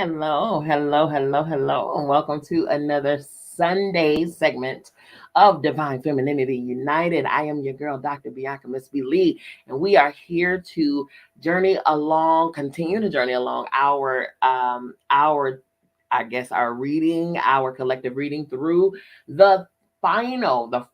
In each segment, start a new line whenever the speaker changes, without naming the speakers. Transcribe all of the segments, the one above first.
Hello, hello, hello, hello, and welcome to another Sunday segment of Divine Femininity United. I am your girl, Dr. Bianca Miss B. Lee, and we are here to continue to journey along our reading, our collective reading through the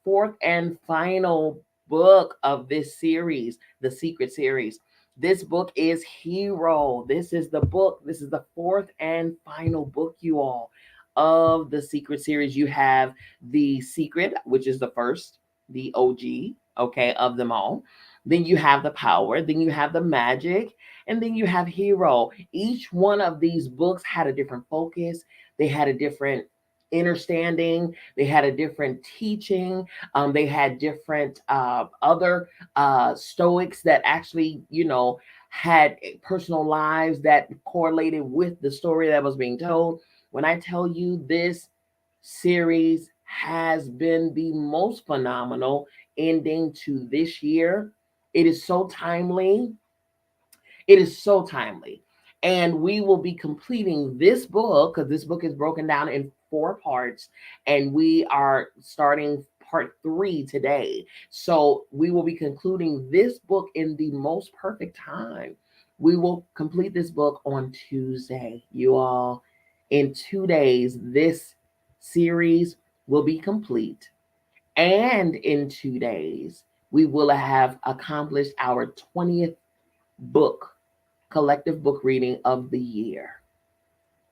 fourth and final book of this series, the Secret series. This book is Hero. This is the book. This is the fourth and final book, you all, of the Secret series. You have The Secret, which is the first, the OG, okay, of them all. Then you have The Power. Then you have The Magic. And then you have Hero. Each one of these books had a different focus. They had a different understanding. They had a different teaching. They had different other Stoics that actually, had personal lives that correlated with the story that was being told. When I tell you this series has been the most phenomenal ending to this year, it is so timely. It is so timely. And we will be completing this book because this book is broken down in four parts, and we are starting part 3 today. So we will be concluding this book in the most perfect time. We will complete this book on Tuesday. You all, in 2 days, this series will be complete. And in 2 days, we will have accomplished our 20th book, collective book reading of the year.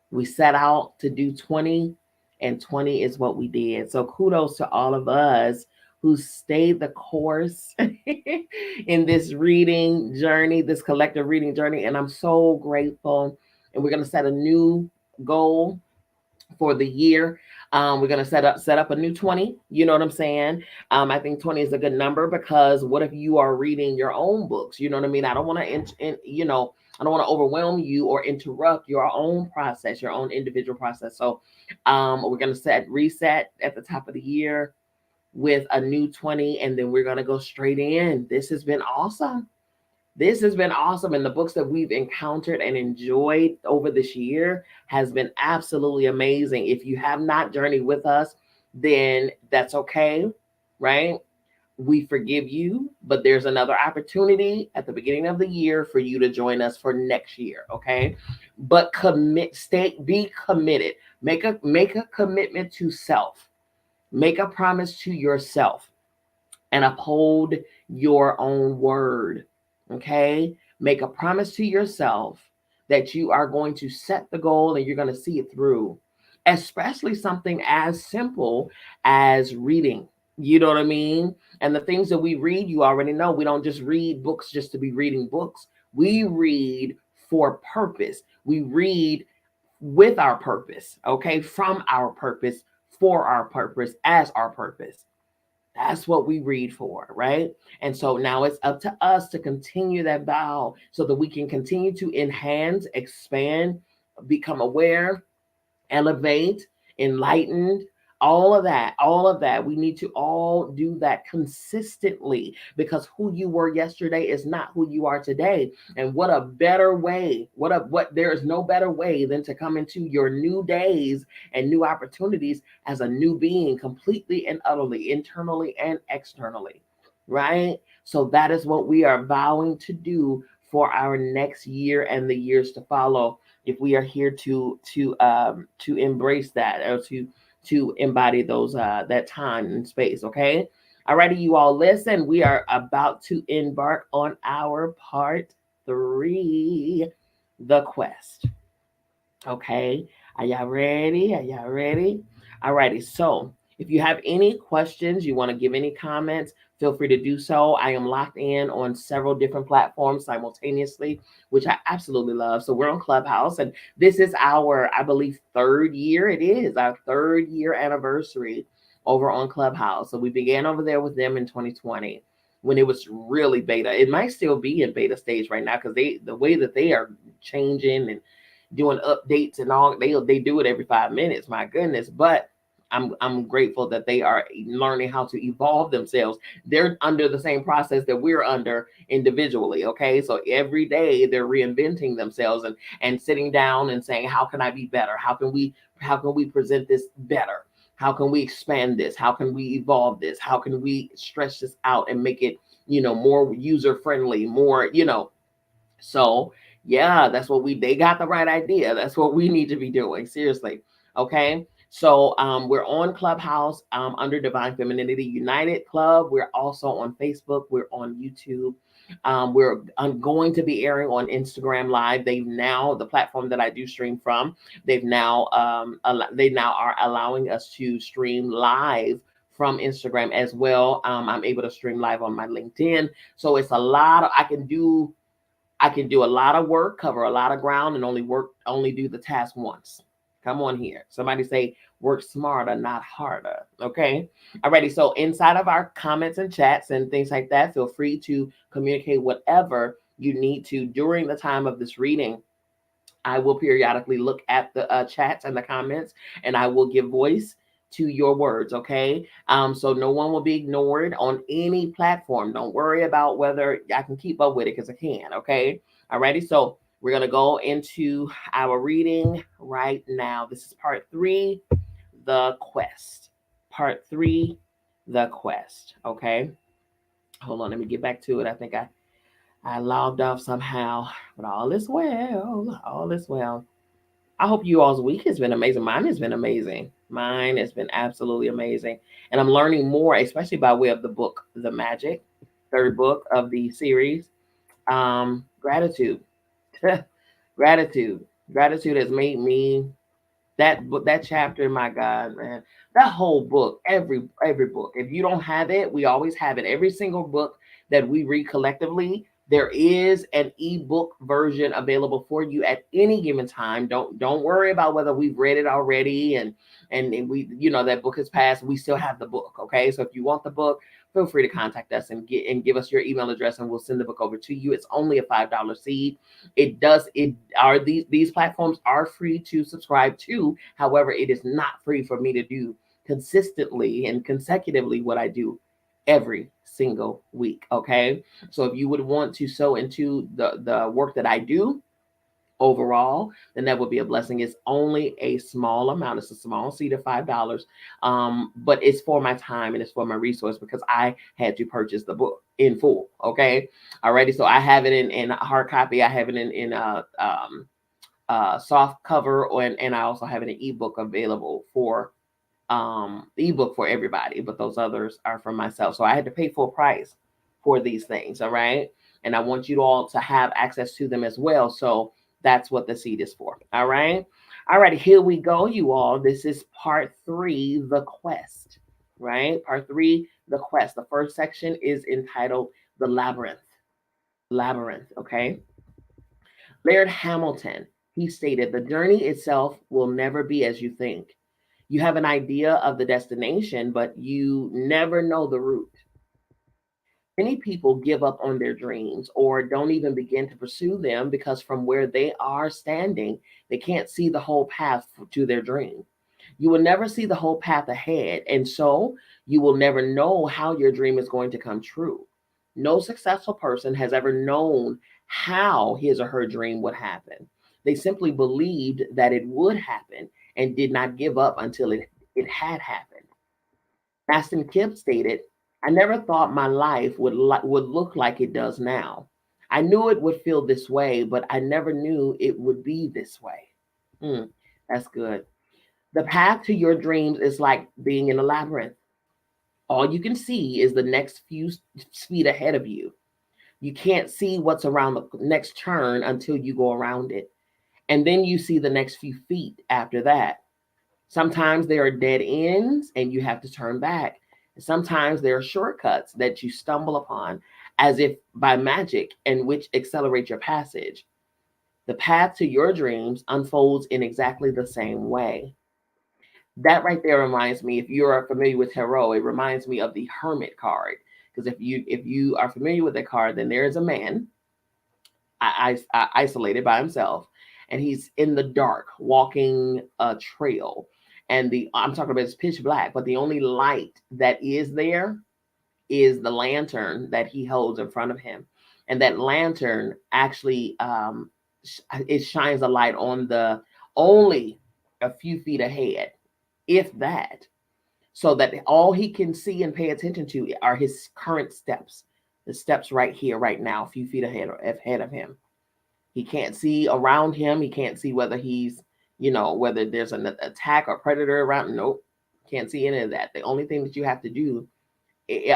We set out to do 20, and 20 is what we did. So kudos to all of us who stayed the course in this reading journey, this collective reading journey. And I'm so grateful. And we're going to set a new goal for the year. We're going to set up a new 20. You know what I'm saying? I think 20 is a good number because what if you are reading your own books? You know what I mean? I don't want to, I don't want to overwhelm you or interrupt your own process, your own individual process. So we're going to reset at the top of the year with a new 20, and then we're going to go straight in. This has been awesome. This has been awesome. And the books that we've encountered and enjoyed over this year has been absolutely amazing. If you have not journeyed with us, then that's okay, right? We forgive you, but there's another opportunity at the beginning of the year for you to join us for next year, okay? But be committed. Make a commitment to self. Make a promise to yourself and uphold your own word. Okay? Make a promise to yourself that you are going to set the goal and you're going to see it through, especially something as simple as reading. You know what I mean? And the things that we read, you already know. We don't just read books just to be reading books. We read for purpose. We read with our purpose, okay? From our purpose, for our purpose, as our purpose. That's what we read for, right? And so now it's up to us to continue that vow so that we can continue to enhance, expand, become aware, elevate, enlightened, all of that. We need to all do that consistently because who you were yesterday is not who you are today. And what a better way, there is no better way than to come into your new days and new opportunities as a new being, completely and utterly, internally and externally, right? So that is what we are vowing to do for our next year and the years to follow, if we are here to embrace that or to embody those that time and space. Okay. Alrighty, you all, listen, we are about to embark on our part 3, the quest. Okay, are y'all ready? Are y'all ready? Alrighty, so if you have any questions, you want to give any comments, feel free to do so. I am locked in on several different platforms simultaneously, which I absolutely love. So we're on Clubhouse, and this is our, I believe, 3rd year. It is our 3rd year anniversary over on Clubhouse. So we began over there with them in 2020 when it was really beta. It might still be in beta stage right now because the way that they are changing and doing updates and all, they do it every 5 minutes. My goodness. But I'm grateful that they are learning how to evolve themselves. They're under the same process that we're under individually. Okay, so every day they're reinventing themselves and sitting down and saying, how can I be better? How can we present this better? How can we expand this? How can we evolve this? How can we stretch this out and make it, more user friendly, more, so yeah, that's what they got the right idea. That's what we need to be doing. Seriously. Okay. So we're on Clubhouse under Divine Femininity United Club. We're also on Facebook. We're on YouTube. I'm going to be airing on Instagram Live. The platform that I do stream from, they now are allowing us to stream live from Instagram as well. I'm able to stream live on my LinkedIn. So it's a lot of, I can do a lot of work, cover a lot of ground, and only do the task once. Come on here. Somebody say work smarter, not harder. Okay. Alrighty. So inside of our comments and chats and things like that, feel free to communicate whatever you need to during the time of this reading. I will periodically look at the chats and the comments, and I will give voice to your words. Okay. So no one will be ignored on any platform. Don't worry about whether I can keep up with it, because I can. Okay. Alrighty. So we're going to go into our reading right now. This is part 3, the quest. Part 3, the quest. Okay. Hold on. Let me get back to it. I think I logged off somehow, but all is well. All is well. I hope you all's week has been amazing. Mine has been amazing. Mine has been absolutely amazing. And I'm learning more, especially by way of the book, The Magic, third book of the series. Gratitude. Gratitude. Gratitude has made me that chapter, my God, man, that whole book, every book. If you don't have it, we always have it. Every single book that we read collectively, there is an ebook version available for you at any given time. Don't worry about whether we've read it already and we, that book has passed. We still have the book. Okay, so if you want the book, feel free to contact us and give us your email address, and we'll send the book over to you. It's only a $5 seed. These platforms are free to subscribe to. However, it is not free for me to do consistently and consecutively what I do every single week. Okay. So if you would want to sow into the work that I do overall, then that would be a blessing. It's only a small amount. It's a small seed of $5. But it's for my time and it's for my resource, because I had to purchase the book in full. Okay. Alrighty. So I have it in a hard copy. I have it in soft cover, and I also have an ebook available for ebook for everybody, but those others are for myself. So I had to pay full price for these things. All right. And I want you all to have access to them as well. So that's what the seed is for. All right. All right. Here we go, you all. This is part 3, the quest. Right. Part 3, the quest. The first section is entitled The Labyrinth. Labyrinth. Okay. Laird Hamilton, he stated, the journey itself will never be as you think. You have an idea of the destination, but you never know the route. Many people give up on their dreams or don't even begin to pursue them because from where they are standing, they can't see the whole path to their dream. You will never see the whole path ahead, and so you will never know how your dream is going to come true. No successful person has ever known how his or her dream would happen. They simply believed that it would happen and did not give up until it had happened. Aston Kip stated, I never thought my life would look like it does now. I knew it would feel this way, but I never knew it would be this way. That's good. The path to your dreams is like being in a labyrinth. All you can see is the next few feet ahead of you. You can't see what's around the next turn until you go around it. And then you see the next few feet after that. Sometimes there are dead ends and you have to turn back. Sometimes there are shortcuts that you stumble upon as if by magic, and which accelerate your passage. The path to your dreams unfolds in exactly the same way. That right there reminds me, if you're familiar with tarot, it reminds me of the Hermit card. Because if you are familiar with that card, then there is a man isolated by himself, and he's in the dark walking a trail. And I'm talking about, it's pitch black, but the only light that is there is the lantern that he holds in front of him. And that lantern actually, it shines a light on the only a few feet ahead, if that, so that all he can see and pay attention to are his current steps, the steps right here, right now, a few feet ahead of him. He can't see around him. He can't see whether he's, whether there's an attack or predator around. Nope. Can't see any of that. The only thing that you have to do,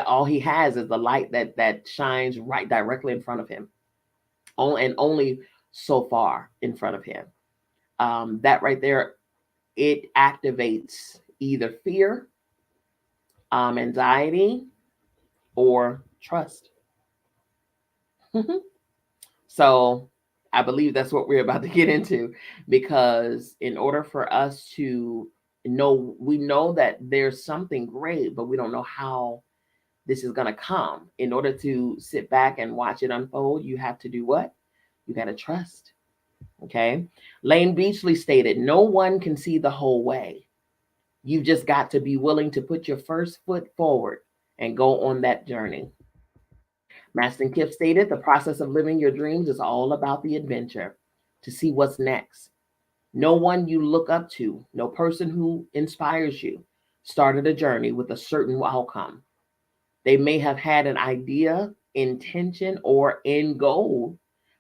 all he has is the light that shines right directly in front of him. And only so far in front of him. That right there, it activates either fear, anxiety, or trust. So I believe that's what we're about to get into, because in order for us to know, we know that there's something great, but we don't know how this is going to come. In order to sit back and watch it unfold, you have to do what? You got to trust. Okay. Lane Beachley stated, no one can see the whole way. You've just got to be willing to put your first foot forward and go on that journey. Maston Kipp stated, the process of living your dreams is all about the adventure, to see what's next. No one you look up to, no person who inspires you, started a journey with a certain outcome. They may have had an idea, intention, or end goal,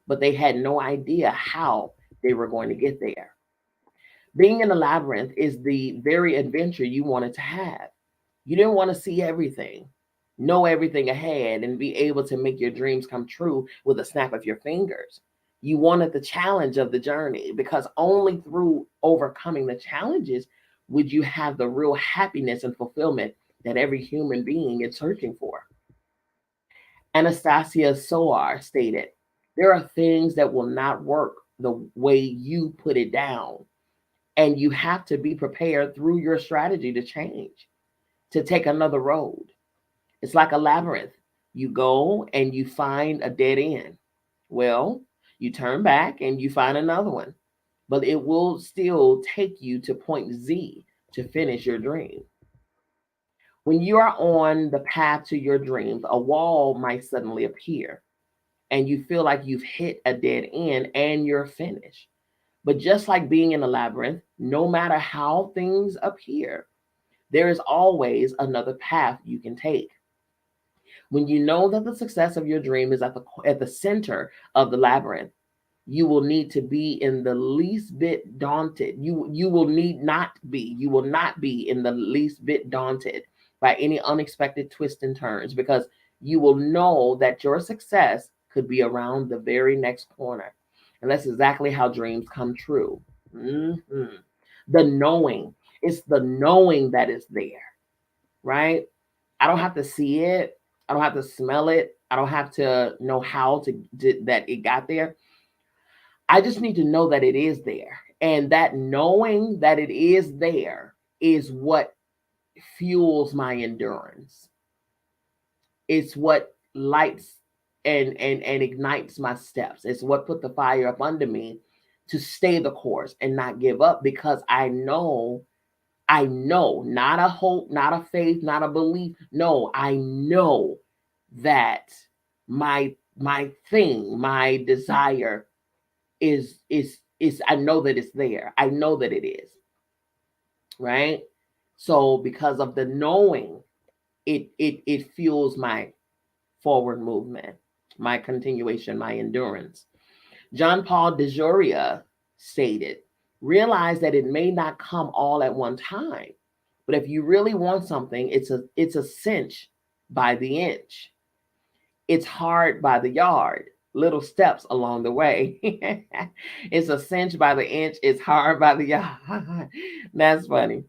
but they had no idea how they were going to get there. Being in a labyrinth is the very adventure you wanted to have. You didn't want to see everything, know everything ahead, and be able to make your dreams come true with a snap of your fingers. You wanted the challenge of the journey, because only through overcoming the challenges would you have the real happiness and fulfillment that every human being is searching for. Anastasia Soar stated, there are things that will not work the way you put it down, and you have to be prepared through your strategy to change, to take another road. It's like a labyrinth. You go and you find a dead end. Well, you turn back and you find another one, but it will still take you to point Z to finish your dream. When you are on the path to your dreams, a wall might suddenly appear and you feel like you've hit a dead end and you're finished. But just like being in a labyrinth, no matter how things appear, there is always another path you can take. When you know that the success of your dream is at the center of the labyrinth, you will need to be in the least bit daunted. You will need not be. You will not be in the least bit daunted by any unexpected twists and turns, because you will know that your success could be around the very next corner. And that's exactly how dreams come true. Mm-hmm. The knowing. It's the knowing that is there, right? I don't have to see it. I don't have to smell it. I don't have to know how that it got there. I just need to know that it is there. And that knowing that it is there is what fuels my endurance. It's what lights and ignites my steps. It's what put the fire up under me to stay the course and not give up, because I know, not a hope, not a faith, not a belief. No, I know that my thing, my desire is I know that it's there. I know that it is. Right? So because of the knowing, it fuels my forward movement, my continuation, my endurance. John Paul DeJoria stated, realize that it may not come all at one time, but if you really want something, it's a cinch by the inch. It's hard by the yard, little steps along the way. It's a cinch by the inch. It's hard by the yard. That's funny.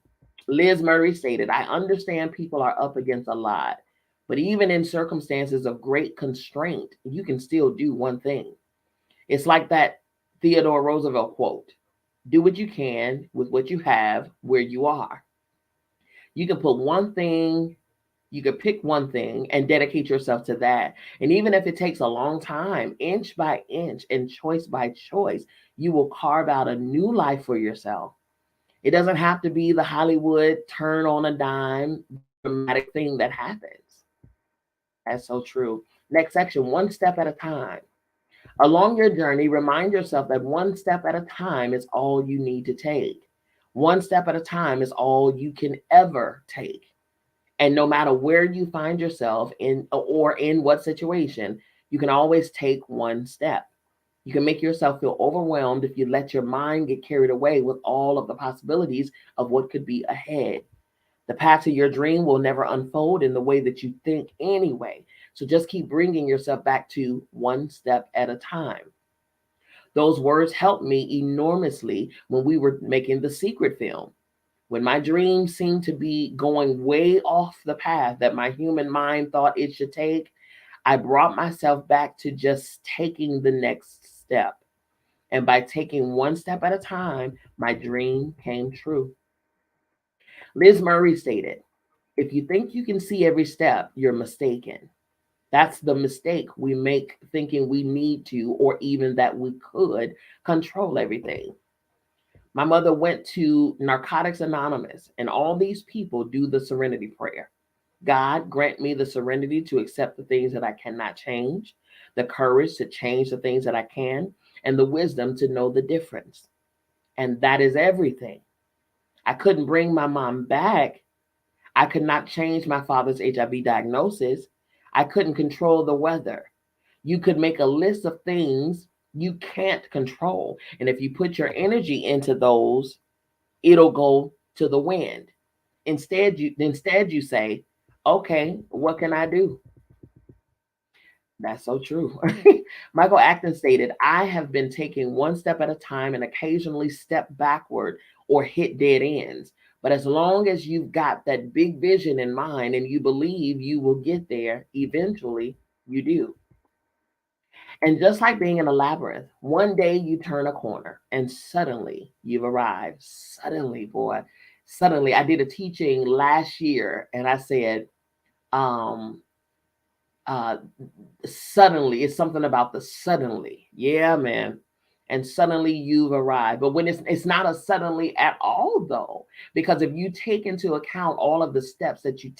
Liz Murray stated, I understand people are up against a lot, but even in circumstances of great constraint, you can still do one thing. It's like that Theodore Roosevelt quote, do what you can with what you have where you are. You can put one thing, you could pick one thing and dedicate yourself to that. And even if it takes a long time, inch by inch and choice by choice, you will carve out a new life for yourself. It doesn't have to be the Hollywood turn on a dime dramatic thing that happens. That's so true. Next section, one step at a time. Along your journey, remind yourself that one step at a time is all you need to take. One step at a time is all you can ever take. And no matter where you find yourself in or in what situation, you can always take one step. You can make yourself feel overwhelmed if you let your mind get carried away with all of the possibilities of what could be ahead. The path to your dream will never unfold in the way that you think anyway. So just keep bringing yourself back to one step at a time. Those words helped me enormously when we were making the Secret film. When my dreams seemed to be going way off the path that my human mind thought it should take, I brought myself back to just taking the next step. And by taking one step at a time, my dream came true. Liz Murray stated, if you think you can see every step, you're mistaken. That's the mistake we make thinking we need to, or even that we could, control everything. My mother went to Narcotics Anonymous, and all these people do the serenity prayer. God, grant me the serenity to accept the things that I cannot change, the courage to change the things that I can, and the wisdom to know the difference. And that is everything. I couldn't bring my mom back. I could not change my father's HIV diagnosis. I couldn't control the weather. You could make a list of things you can't control. And if you put your energy into those, it'll go to the wind. Instead you say, okay, what can I do? That's so true. Michael Acton stated, I have been taking one step at a time and occasionally step backward or hit dead ends. But as long as you've got that big vision in mind and you believe you will get there, eventually you do. And just like being in a labyrinth, one day you turn a corner and suddenly you've arrived. Suddenly, boy, suddenly. I did a teaching last year and I said, um, uh, suddenly, it's something about the suddenly. Yeah, man. And suddenly you've arrived. But when it's not a suddenly at all though, because if you take into account all of the steps that you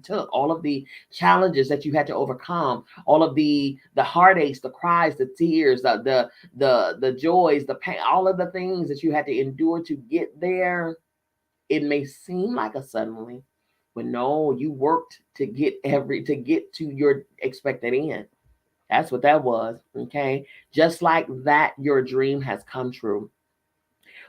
took, all of the challenges that you had to overcome, all of the heartaches, the cries, the tears, the joys, the pain, all of the things that you had to endure to get there, it may seem like a suddenly, but no, you worked to get to your expected end. That's what that was. Okay. Just like that, your dream has come true.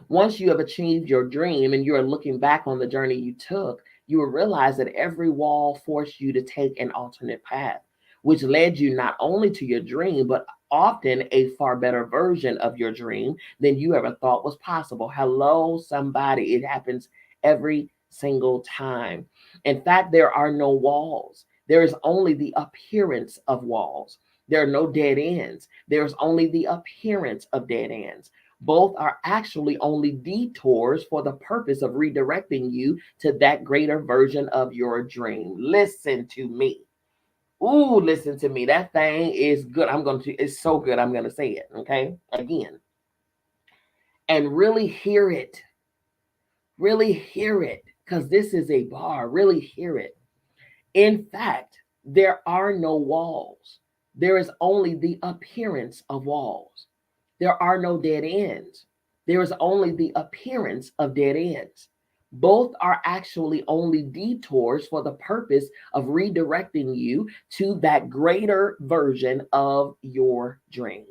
Once you have achieved your dream and you're looking back on the journey you took, you will realize that every wall forced you to take an alternate path, which led you not only to your dream, but often a far better version of your dream than you ever thought was possible. Hello, somebody. It happens every single time. In fact, there are no walls. There is only the appearance of walls. There are no dead ends. There's only the appearance of dead ends. Both are actually only detours for the purpose of redirecting you to that greater version of your dream. Listen to me. Ooh, listen to me. That thing is good. It's so good. I'm going to say it. Okay. Again. And really hear it. Really hear it. Because this is a bar. Really hear it. In fact, there are no walls. There is only the appearance of walls. There are no dead ends. There is only the appearance of dead ends. Both are actually only detours for the purpose of redirecting you to that greater version of your dream.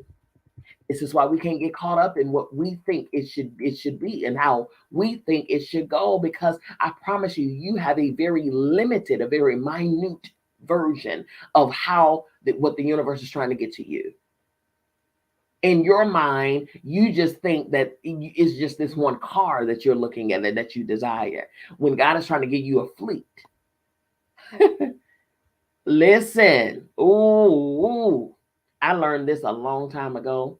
This is why we can't get caught up in what we think it should be and how we think it should go, because I promise you, you have a very limited, a very minute version of what the universe is trying to get to you. In your mind, you just think that it's just this one car that you're looking at that you desire, when God is trying to give you a fleet. Listen, ooh, I learned this a long time ago.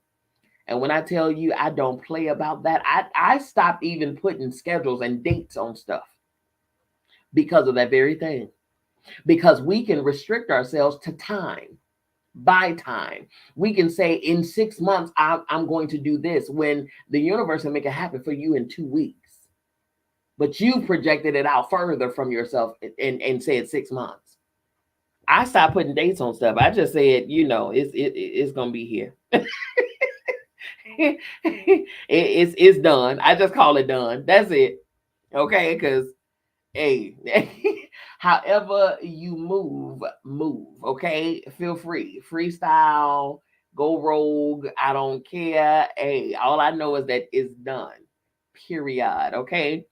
And when I tell you I don't play about that, I stopped even putting schedules and dates on stuff because of that very thing. Because we can restrict ourselves to time, by time. We can say in 6 months, I'm going to do this, when the universe will make it happen for you in 2 weeks. but you projected it out further from yourself and said 6 months. I stopped putting dates on stuff. I just said, it's gonna be here. It's done. I just call it done. That's it. Okay, because hey, however you move. Okay, feel free, freestyle, go rogue. I don't care. Hey, all I know is that it's done. Period. Okay.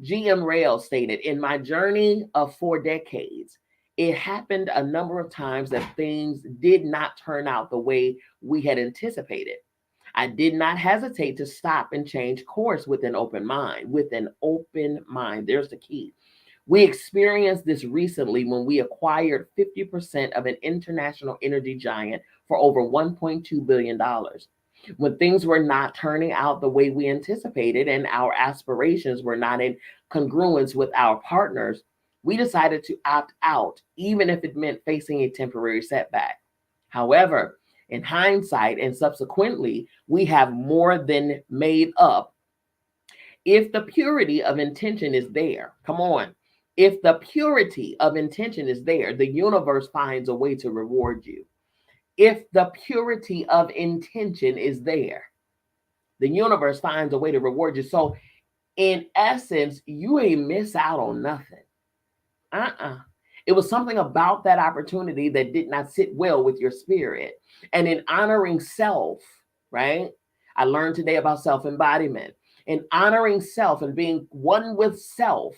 GM Rail stated, in my journey of 4 decades, it happened a number of times that things did not turn out the way we had anticipated. I did not hesitate to stop and change course with an open mind. With an open mind. There's the key. We experienced this recently when we acquired 50% of an international energy giant for over $1.2 billion. When things were not turning out the way we anticipated and our aspirations were not in congruence with our partners, we decided to opt out, even if it meant facing a temporary setback. However, in hindsight and subsequently, we have more than made up if the purity of intention is there. Come on. If the purity of intention is there, the universe finds a way to reward you. If the purity of intention is there, the universe finds a way to reward you. So, in essence, you ain't miss out on nothing. It was something about that opportunity that did not sit well with your spirit. And in honoring self, right? I learned today about self embodiment. In honoring self and being one with self,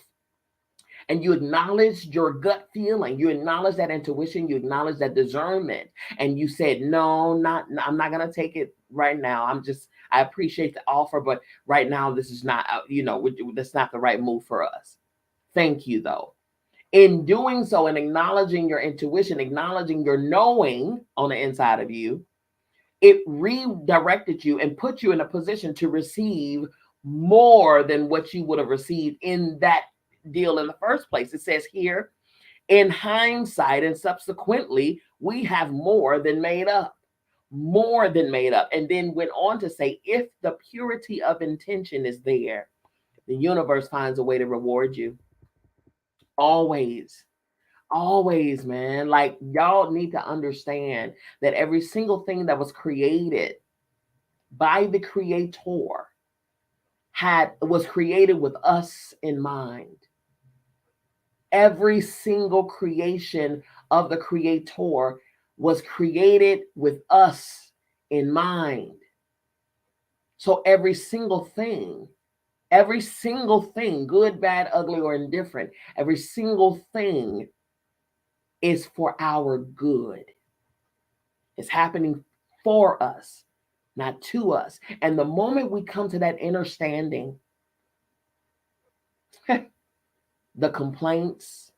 and you acknowledge your gut feeling, you acknowledge that intuition, you acknowledge that discernment, and you said, no, I'm not going to take it right now. I appreciate the offer, but right now this is not, that's not the right move for us. Thank you, though. In doing so and acknowledging your intuition, acknowledging your knowing on the inside of you, it redirected you and put you in a position to receive more than what you would have received in that deal in the first place. It says here, in hindsight and subsequently, we have more than made up. More than made up. And then went on to say, if the purity of intention is there, the universe finds a way to reward you. Always. Always, man. Like, y'all need to understand that every single thing that was created by the creator was created with us in mind. Every single creation of the creator was created with us in mind. So every single thing, good, bad, ugly, or indifferent, every single thing is for our good. It's happening for us, not to us. And the moment we come to that understanding, the complaints,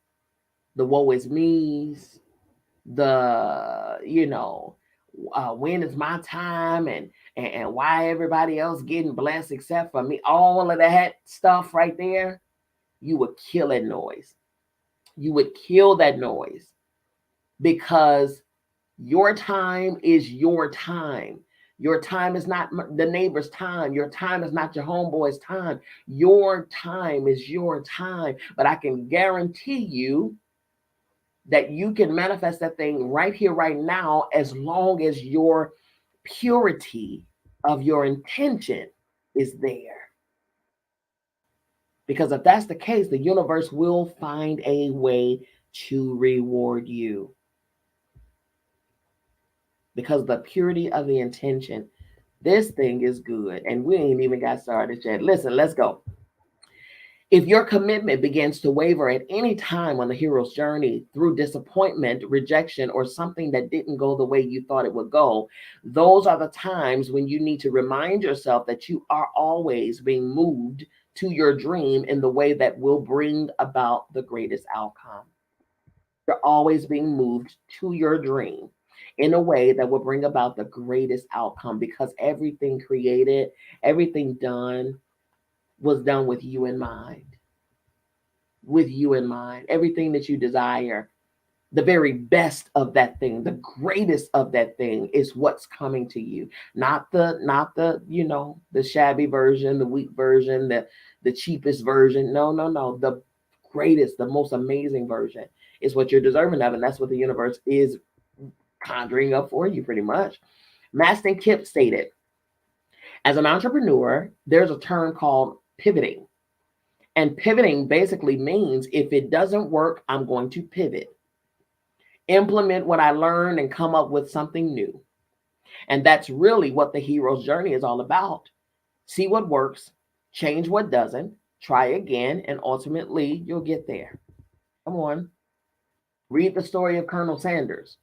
the woe is me's, the, when is my time and why everybody else getting blessed except for me, all of that stuff right there, you would kill that noise. You would kill that noise because your time is your time. Your time is not the neighbor's time. Your time is not your homeboy's time. Your time is your time. But I can guarantee you that you can manifest that thing right here, right now, as long as your purity of your intention is there. Because if that's the case, the universe will find a way to reward you. Because the purity of the intention, this thing is good. And we ain't even got started yet. Listen, let's go. If your commitment begins to waver at any time on the hero's journey through disappointment, rejection, or something that didn't go the way you thought it would go, those are the times when you need to remind yourself that you are always being moved to your dream in the way that will bring about the greatest outcome. You're always being moved to your dream in a way that will bring about the greatest outcome, because everything created, everything done was done with you in mind. With you in mind. Everything that you desire, the very best of that thing, the greatest of that thing is what's coming to you. Not the the shabby version, the weak version, the cheapest version. No, no, no. The greatest, the most amazing version is what you're deserving of. And that's what the universe is conjuring up for you, pretty much. Maston Kipp stated, as an entrepreneur, there's a term called pivoting. And pivoting basically means if it doesn't work, I'm going to pivot, implement what I learned, and come up with something new. And that's really what the hero's journey is all about. See what works, change what doesn't, try again, and ultimately you'll get there. Come on. Read the story of Colonel Sanders.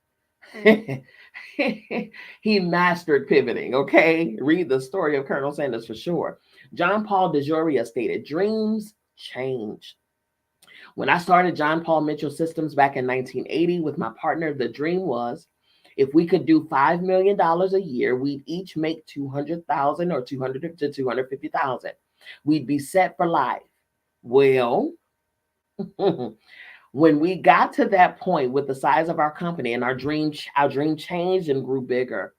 He mastered pivoting, okay? Read the story of Colonel Sanders for sure. John Paul DeJoria stated, dreams change. When I started John Paul Mitchell Systems back in 1980 with my partner, the dream was if we could do $5 million a year, we'd each make 200,000 or 200 to 250,000. We'd be set for life. Well, when we got to that point with the size of our company and our dream changed and grew bigger.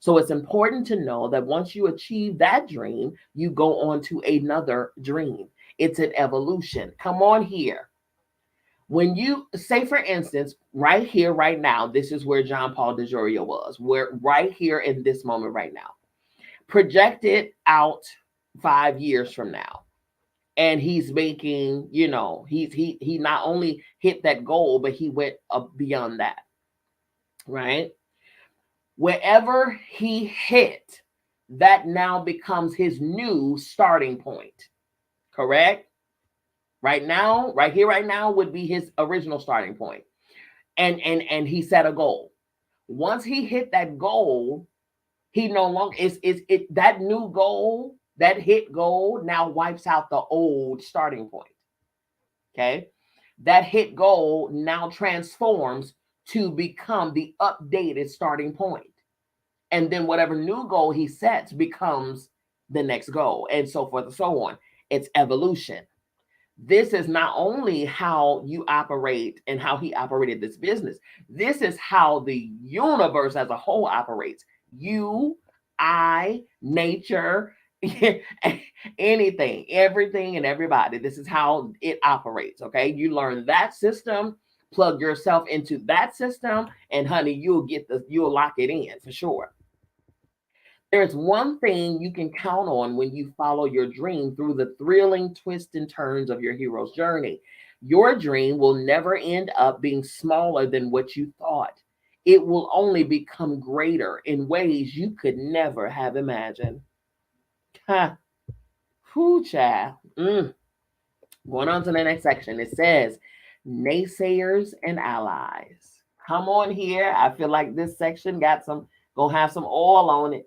So it's important to know that once you achieve that dream, you go on to another dream. It's an evolution. Come on here. When you say, for instance, right here, right now, this is where John Paul DeJoria was. We're right here in this moment right now. Project it out 5 years from now. And he's making, he not only hit that goal, but he went up beyond that, right? Wherever he hit, that now becomes his new starting point, correct? Right now, right here, right now would be his original starting point. And he set a goal. Once he hit that goal, he no longer is it that new goal, that hit goal now wipes out the old starting point. Okay. That hit goal now transforms to become the updated starting point. And then whatever new goal he sets becomes the next goal, and so forth and so on. It's evolution. This is not only how you operate and how he operated this business. This is how the universe as a whole operates. You, I, nature, anything, everything, and everybody. This is how it operates. Okay. You learn that system, plug yourself into that system, and honey, you'll lock it in for sure. There's one thing you can count on when you follow your dream through the thrilling twists and turns of your hero's journey. Your dream will never end up being smaller than what you thought. It will only become greater in ways you could never have imagined. Ha. Whoo, child. Going on to the next section. It says, naysayers and allies. Come on here. I feel like this section gonna have some oil on it.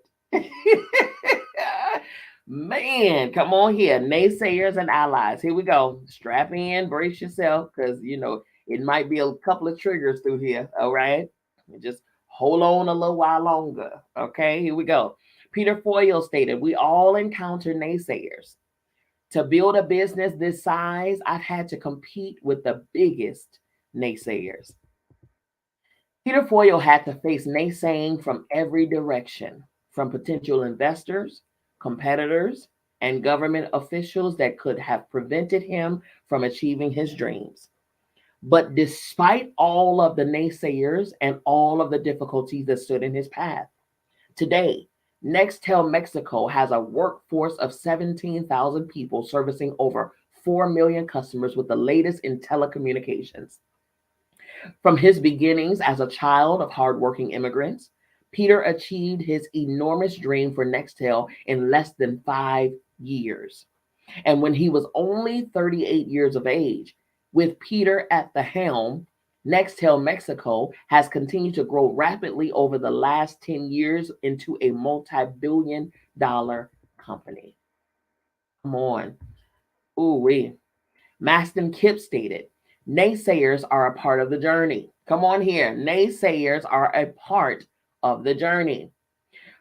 Man, come on here. Naysayers and allies. Here we go. Strap in, brace yourself, because it might be a couple of triggers through here. All right. Just hold on a little while longer. Okay, here we go. Peter Foyle stated, we all encounter naysayers. To build a business this size, I've had to compete with the biggest naysayers. Peter Foyle had to face naysaying from every direction, from potential investors, competitors, and government officials that could have prevented him from achieving his dreams. But despite all of the naysayers and all of the difficulties that stood in his path, today, Nextel Mexico has a workforce of 17,000 people servicing over 4 million customers with the latest in telecommunications. From his beginnings as a child of hardworking immigrants, Peter achieved his enormous dream for Nextel in less than 5 years. And when he was only 38 years of age, with Peter at the helm, Nextel Mexico has continued to grow rapidly over the last 10 years into a multi-billion-dollar company. Come on. Ooh-wee. Maston Kipp stated, naysayers are a part of the journey. Come on here. Naysayers are a part of the journey.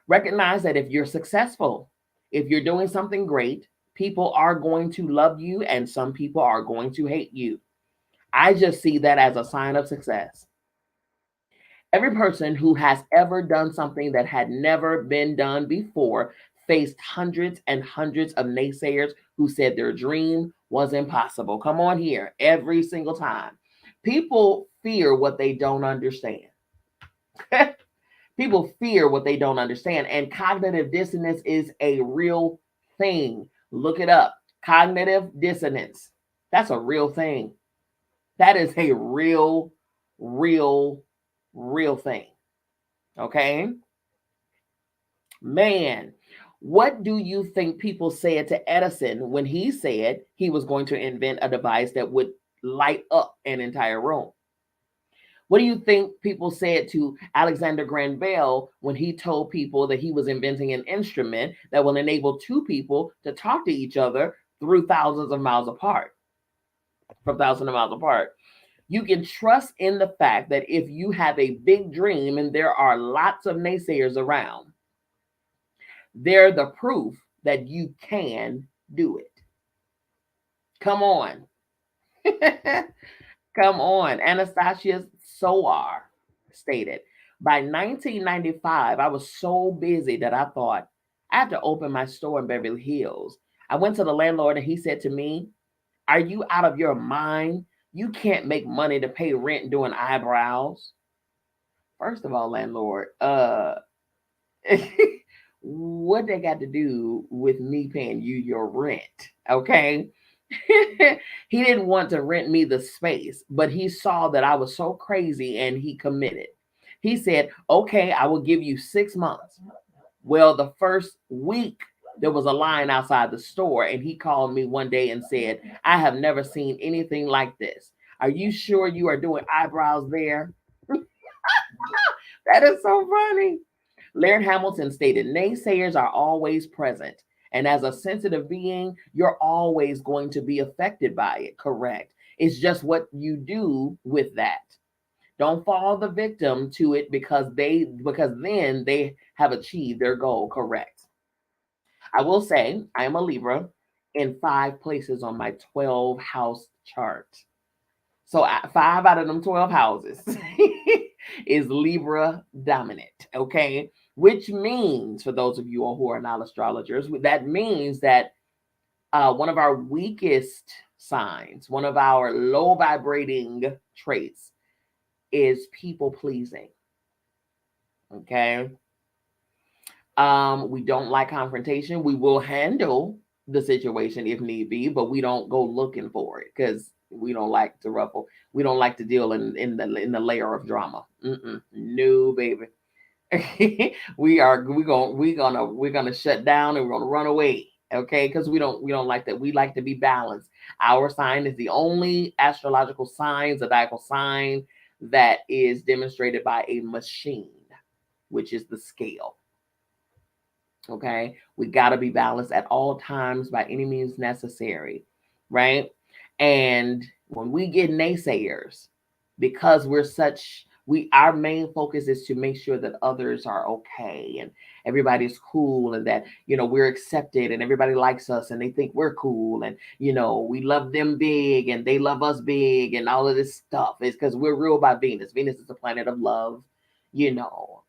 Recognize that if you're successful, if you're doing something great, people are going to love you and some people are going to hate you. I just see that as a sign of success. Every person who has ever done something that had never been done before faced hundreds and hundreds of naysayers who said their dream was impossible. Come on here, every single time. People fear what they don't understand. People fear what they don't understand. And cognitive dissonance is a real thing. Look it up. Cognitive dissonance. That's a real thing. That is a real thing. Okay? Man, what do you think people said to Edison when he said he was going to invent a device that would light up an entire room? What do you think people said to Alexander Graham Bell when he told people that he was inventing an instrument that will enable two people to talk to each other through thousands of miles apart, from thousands of miles apart? You can trust in the fact that if you have a big dream and there are lots of naysayers around, they're the proof that you can do it. Come on. Come on. Anastasia Soar stated, by 1995, I was so busy that I thought I had to open my store in Beverly Hills. I went to the landlord and he said to me, are you out of your mind? You can't make money to pay rent doing eyebrows. First of all, landlord, what they got to do with me paying you your rent? Okay. He didn't want to rent me the space, but he saw that I was so crazy and he committed. He said, okay, I will give you 6 months. Well, the first week, there was a line outside the store, and he called me one day and said, I have never seen anything like this. Are you sure you are doing eyebrows there? That is so funny. Laird Hamilton stated, naysayers are always present. And as a sensitive being, you're always going to be affected by it. Correct. It's just what you do with that. Don't fall the victim to it because then they have achieved their goal. Correct. I will say I am a Libra in 5 places on my 12 house chart. So 5 out of them 12 houses is Libra dominant, okay? Which means, for those of you who are not astrologers, that means that one of our weakest signs, one of our low vibrating traits is people pleasing, okay? We don't like confrontation. We will handle the situation if need be, but we don't go looking for it because we don't like to ruffle. We don't like to deal in the layer of drama. No, baby. We're gonna shut down and we're gonna run away. Okay, because we don't like that. We like to be balanced. Our sign is the only astrological sign, zodiacal sign that is demonstrated by a machine, which is the scale. Okay, we got to be balanced at all times by any means necessary, right? And when we get naysayers, because our main focus is to make sure that others are okay and everybody's cool and that we're accepted and everybody likes us and they think we're cool and we love them big and they love us big and all of this stuff is because we're ruled by Venus. Venus is the planet of love,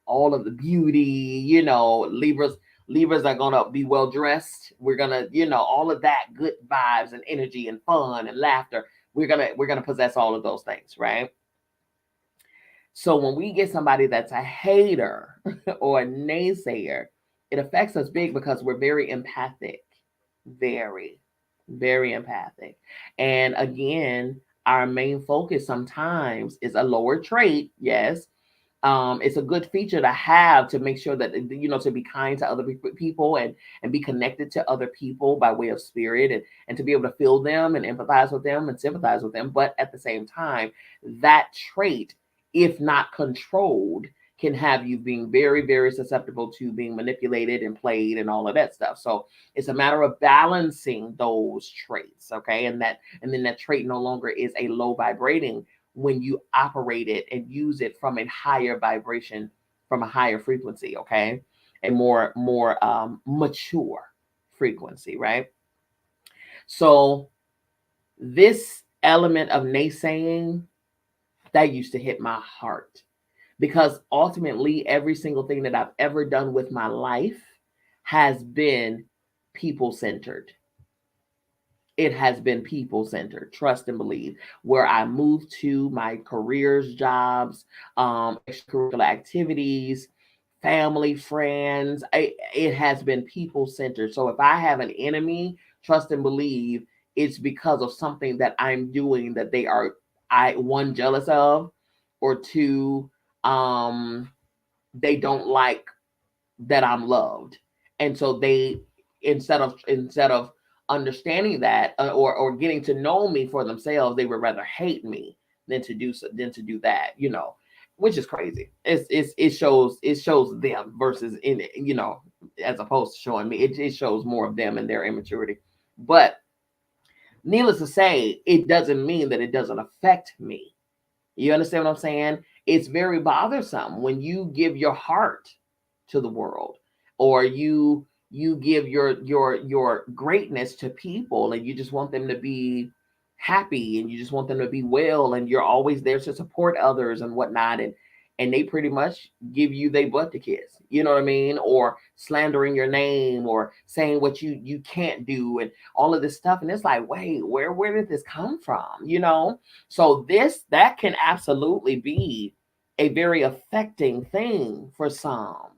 all of the beauty, Libras are gonna be well dressed. We're gonna, all of that good vibes and energy and fun and laughter. We're gonna possess all of those things, right? So when we get somebody that's a hater or a naysayer, it affects us big because we're very empathic, very, very empathic. And again, our main focus sometimes is a lower trait, yes. It's a good feature to have to make sure that to be kind to other people and be connected to other people by way of spirit and to be able to feel them and empathize with them and sympathize with them. But at the same time, that trait, if not controlled, can have you being very, very susceptible to being manipulated and played and all of that stuff. So it's a matter of balancing those traits, okay? And then that trait no longer is a low vibrating when you operate it and use it from a higher vibration, from a higher frequency, okay? A more mature frequency, right? So this element of naysaying, that used to hit my heart because ultimately every single thing that I've ever done with my life has been people centered. It has been people centered. Trust and believe. Where I moved to, my careers, jobs, extracurricular activities, family, friends, it has been people centered. So if I have an enemy, trust and believe it's because of something that I'm doing that they are, I one, jealous of, or two, um they don't like that I'm loved. And so they, instead of understanding that, or getting to know me for themselves, they would rather hate me than to do that, which is crazy. It shows them versus in, as opposed to showing me. It shows more of them and their immaturity. But needless to say, it doesn't mean that it doesn't affect me. You understand what I'm saying? It's very bothersome when you give your heart to the world, or you give your greatness to people, and you just want them to be happy, and you just want them to be well, and you're always there to support others and whatnot, and they pretty much give you they butt to kiss, you know what I mean? Or slandering your name, or saying what you can't do, and all of this stuff. And it's like, wait, where did this come from? So that can absolutely be a very affecting thing for some.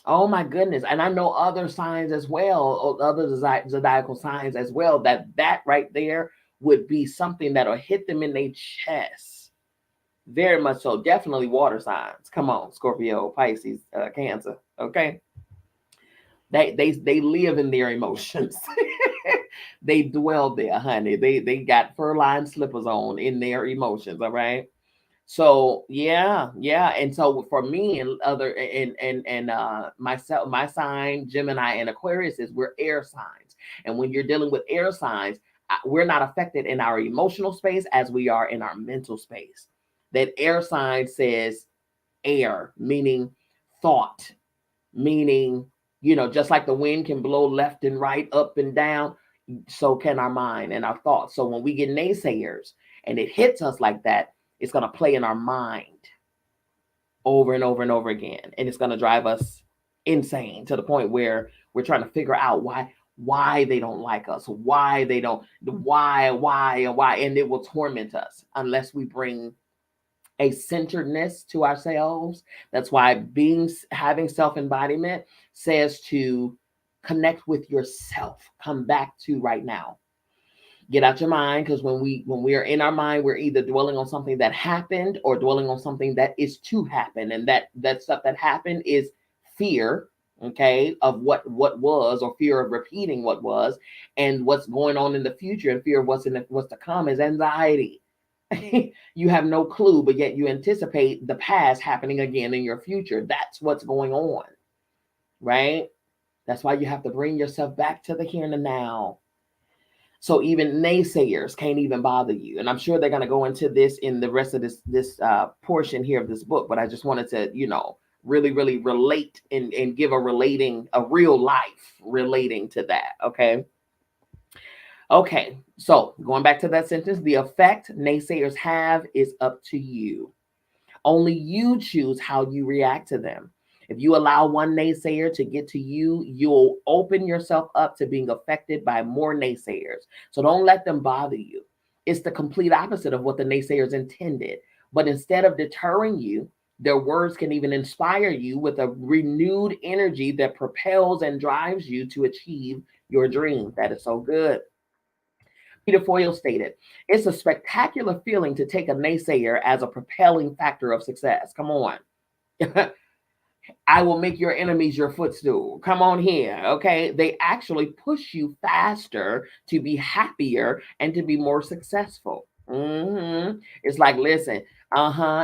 Oh my goodness. And I know other signs as well, other zodiacal signs as well, that right there would be something that'll hit them in their chest. Very much so. Definitely water signs. Come on, Scorpio, Pisces, Cancer. Okay. They live in their emotions. They dwell there, honey. They got fur-lined slippers on in their emotions. All right. So yeah. And so for me and other and myself, my sign, Gemini and Aquarius, is we're air signs. And when you're dealing with air signs, we're not affected in our emotional space as we are in our mental space. That air sign says air, meaning thought, meaning, just like the wind can blow left and right, up and down, so can our mind and our thoughts. So when we get naysayers and it hits us like that, it's going to play in our mind over and over and over again. And it's going to drive us insane to the point where we're trying to figure out why they don't like us, why they don't, why, and it will torment us unless we bring a centeredness to ourselves. That's why having self-embodiment says to connect with yourself. Come back to right now. Get out your mind, because when we are in our mind, we're either dwelling on something that happened or dwelling on something that is to happen. And that stuff that happened is fear, okay, of what was, or fear of repeating what was, and what's going on in the future, and fear of what's to come is anxiety. You have no clue, but yet you anticipate the past happening again in your future. That's what's going on, right? That's why you have to bring yourself back to the here and the now. So even naysayers can't even bother you. And I'm sure they're going to go into this in the rest of this portion here of this book. But I just wanted to, really, really relate and give a real life relating to that. Okay. Okay, so going back to that sentence, the effect naysayers have is up to you. Only you choose how you react to them. If you allow one naysayer to get to you, you'll open yourself up to being affected by more naysayers. So don't let them bother you. It's the complete opposite of what the naysayers intended. But instead of deterring you, their words can even inspire you with a renewed energy that propels and drives you to achieve your dream. That is so good. Peter Foyle stated, "It's a spectacular feeling to take a naysayer as a propelling factor of success." Come on. I will make your enemies your footstool. Come on here. Okay. They actually push you faster to be happier and to be more successful. It's like, listen,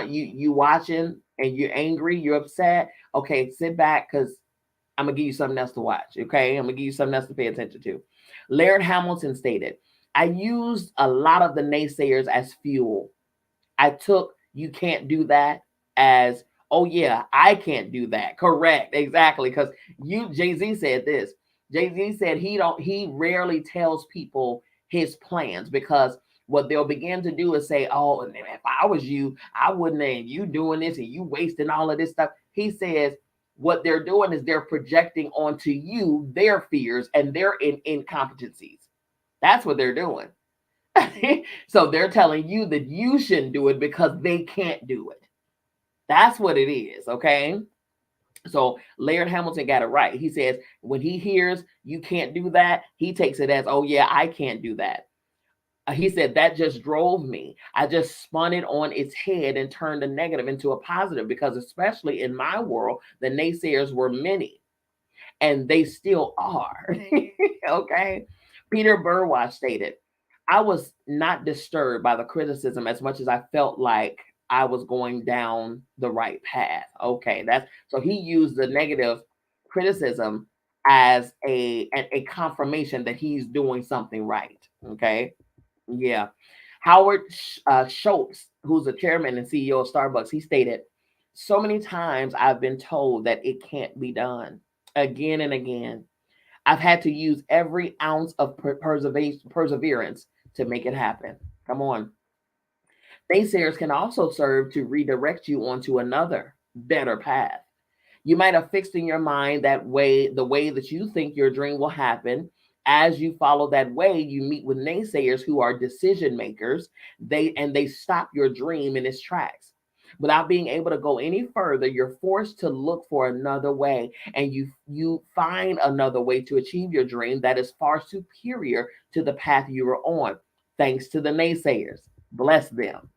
you watching and you're angry, you're upset. Okay, sit back, because I'm gonna give you something else to watch. Okay, I'm gonna give you something else to pay attention to. Laird Hamilton stated, "I used a lot of the naysayers as fuel. I took 'you can't do that' as, oh yeah, I can't do that." Correct, exactly. Because Jay-Z said this. Jay-Z said he rarely tells people his plans, because what they'll begin to do is say, "Oh, if I was you, I wouldn't have you doing this and you wasting all of this stuff." He says, what they're doing is they're projecting onto you their fears and their incompetencies. That's what they're doing. So they're telling you that you shouldn't do it because they can't do it. That's what it is, okay? So Laird Hamilton got it right. He says when he hears you can't do that, he takes it as, oh yeah, I can't do that. He said that just drove me. I just spun it on its head and turned a negative into a positive because, especially in my world, the naysayers were many and they still are. Okay. Peter Burwash stated, I was not disturbed by the criticism as much as I felt like I was going down the right path. Okay. That's so he used the negative criticism as a confirmation that he's doing something right. Okay. Yeah. Howard Schultz, who's the chairman and CEO of Starbucks, he stated, so many times I've been told that it can't be done again and again. I've had to use every ounce of perseverance to make it happen. Come on. Naysayers can also serve to redirect you onto another better path. You might have fixed in your mind that way, the way that you think your dream will happen. As you follow that way, you meet with naysayers who are decision makers. They stop your dream in its tracks. Without being able to go any further, you're forced to look for another way, and you find another way to achieve your dream that is far superior to the path you were on. Thanks to the naysayers. Bless them.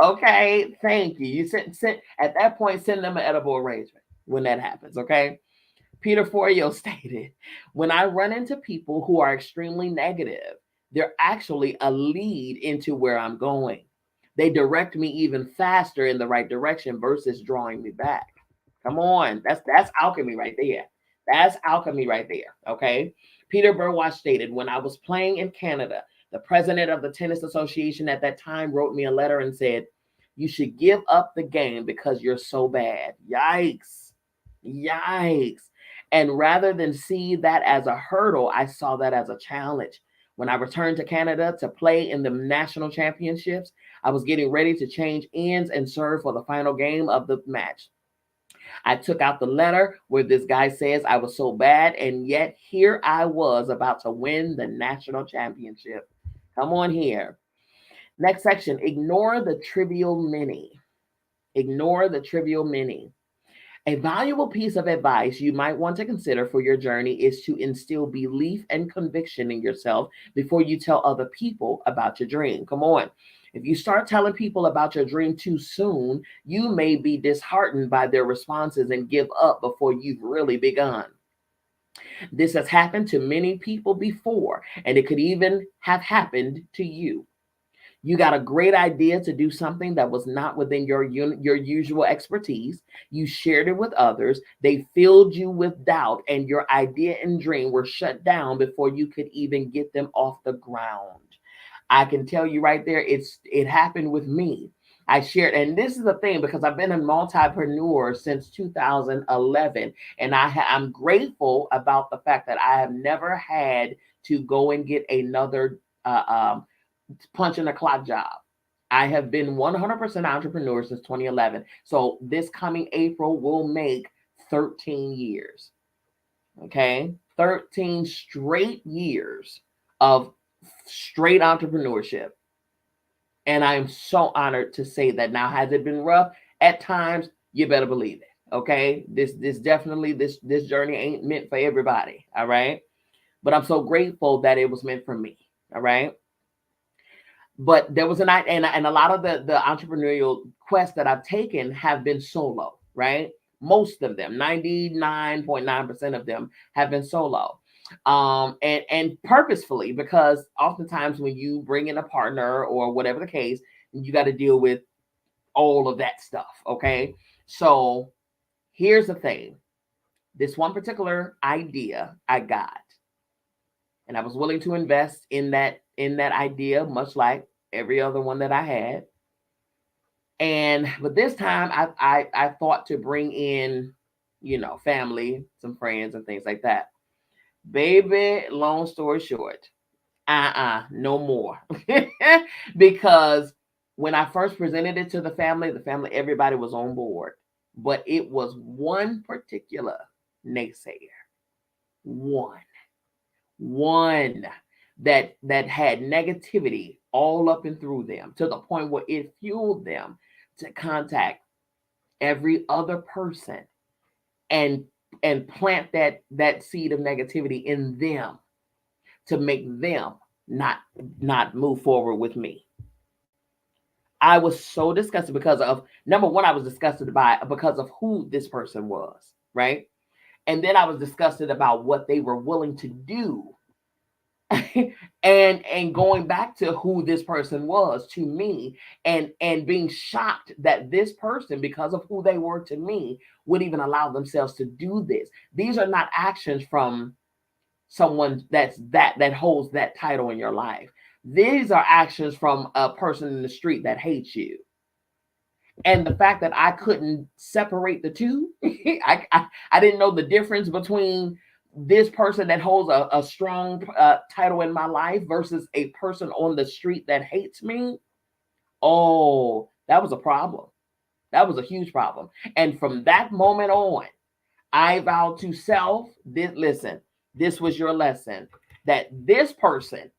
Okay, thank you. You sent at that point, send them an edible arrangement when that happens. Okay. Peter Forio stated, when I run into people who are extremely negative, they're actually a lead into where I'm going. They direct me even faster in the right direction versus drawing me back. Come on. That's alchemy right there. That's alchemy right there. Okay. Peter Burwash stated, when I was playing in Canada, the president of the tennis association at that time wrote me a letter and said, you should give up the game because you're so bad. Yikes. Yikes. And rather than see that as a hurdle, I saw that as a challenge. When I returned to Canada to play in the national championships, I was getting ready to change ends and serve for the final game of the match. I took out the letter where this guy says I was so bad, and yet here I was about to win the national championship. Come on here. Next section, ignore the trivial many. Ignore the trivial many. A valuable piece of advice you might want to consider for your journey is to instill belief and conviction in yourself before you tell other people about your dream. Come on. If you start telling people about your dream too soon, you may be disheartened by their responses and give up before you've really begun. This has happened to many people before, and it could even have happened to you. You got a great idea to do something that was not within your usual expertise. You shared it with others. They filled you with doubt, and your idea and dream were shut down before you could even get them off the ground. I can tell you right there, it happened with me. I shared, and this is the thing because I've been a multipreneur since 2011, and I'm grateful about the fact that I have never had to go and get another punch in the clock job. I have been 100% entrepreneur since 2011. So this coming April will make 13 years. Okay. 13 straight years of straight entrepreneurship. And I am so honored to say that. Now, has it been rough at times? You better believe it. Okay. This definitely, this journey ain't meant for everybody. All right. But I'm so grateful that it was meant for me. All right. But there was a night, and a lot of the entrepreneurial quests that I've taken have been solo, right? Most of them, 99.9% of them have been solo. And purposefully, because oftentimes when you bring in a partner or whatever the case, you got to deal with all of that stuff. Okay. So here's the thing. This one particular idea I got, and I was willing to invest in that idea, much like every other one that I had. But this time I thought to bring in, family, some friends and things like that. Baby, long story short, no more. Because when I first presented it to the family, everybody was on board. but it was one particular naysayer, one, one that had negativity all up and through them to the point where it fueled them to contact every other person and plant that seed of negativity in them to make them not move forward with me. I was so disgusted because of, number one, I was disgusted because of who this person was, right? And then I was disgusted about what they were willing to do. and going back to who this person was to me, and being shocked that this person, because of who they were to me, would even allow themselves to do this. These are not actions from someone that holds that title in your life. These are actions from a person in the street that hates you. And the fact that I couldn't separate the two, I didn't know the difference between this person that holds a strong title in my life versus a person on the street that hates me. Oh, that was a problem. That was a huge problem. And from that moment on, I vowed to self, listen, this was your lesson, that this person,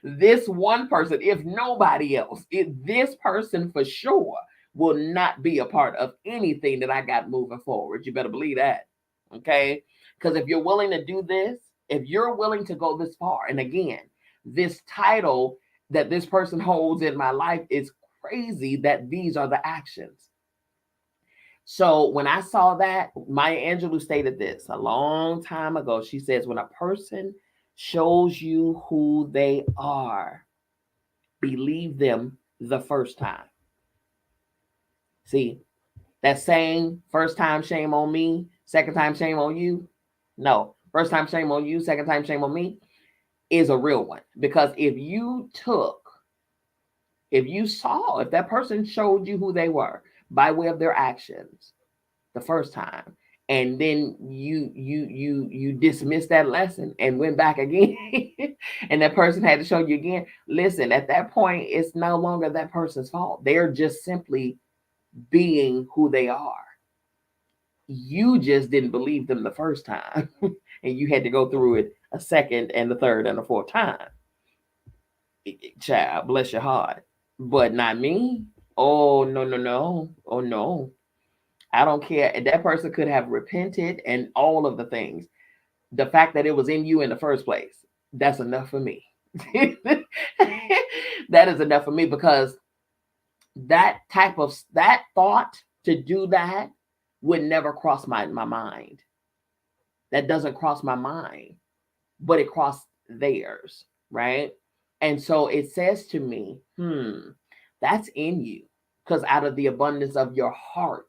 this one person, if nobody else, this person for sure will not be a part of anything that I got moving forward. You better believe that. Okay? Because if you're willing to do this, if you're willing to go this far, and again, this title that this person holds in my life is crazy, that these are the actions. So when I saw that, Maya Angelou stated this a long time ago. She says, when a person shows you who they are, believe them the first time. See, that saying, first time shame on me, second time shame on you. No, first time shame on you, second time shame on me is a real one. Because if if that person showed you who they were by way of their actions the first time, and then you dismissed that lesson and went back again, and that person had to show you again, listen, at that point, it's no longer that person's fault. They're just simply being who they are. You just didn't believe them the first time, and you had to go through it a second and the third and the fourth time. Child, bless your heart. But not me. Oh, no, no, no. Oh, no. I don't care. That person could have repented and all of the things. The fact that it was in you in the first place, that's enough for me. That is enough for me, because that thought to do that would never cross my mind. That doesn't cross my mind, but it crossed theirs, right? And so it says to me, that's in you. Because out of the abundance of your heart,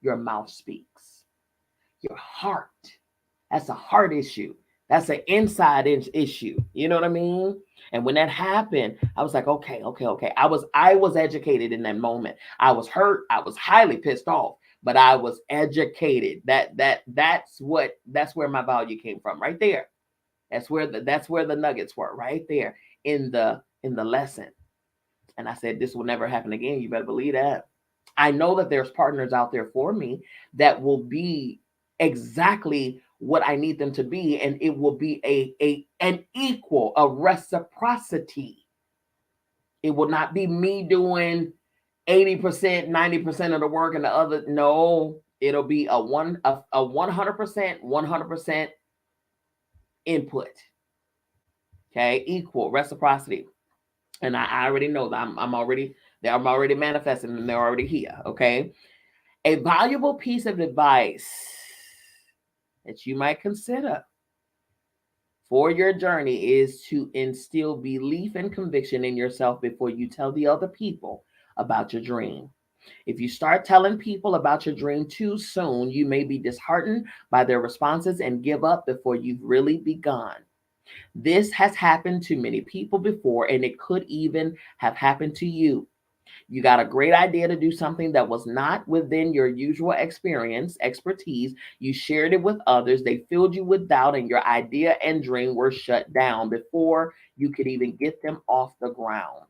your mouth speaks. Your heart. That's a heart issue. That's an inside issue. You know what I mean? And when that happened, I was like, okay. I was educated in that moment. I was hurt. I was highly pissed off, but I was educated. That's where my value came from, right there. That's where the nuggets were, right there in the lesson. And I said, this will never happen again. You better believe that. I know that there's partners out there for me that will be exactly what I need them to be, and it will be an equal, a reciprocity. It will not be me doing 80%, 90% of the work and the other. No, it'll be a 100% input. Okay, equal reciprocity. And I already know that I'm already manifesting, and they're already here. Okay. A valuable piece of advice that you might consider for your journey is to instill belief and conviction in yourself before you tell the other people about your dream. If you start telling people about your dream too soon, you may be disheartened by their responses and give up before you've really begun. This has happened to many people before, and it could even have happened to you. You got a great idea to do something that was not within your usual expertise. You shared it with others. They filled you with doubt, and your idea and dream were shut down before you could even get them off the ground.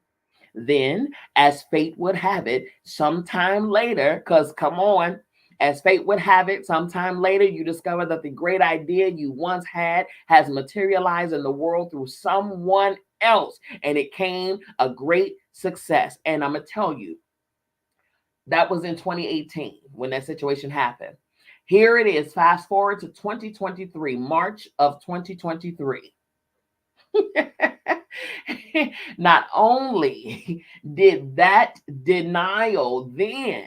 Then, as fate would have it, sometime later, because come on, as fate would have it, sometime later, you discover that the great idea you once had has materialized in the world through someone else, and it came a great success. And I'm going to tell you, that was in 2018 when that situation happened. Here it is, fast forward to 2023, March of 2023. Not only did that denial then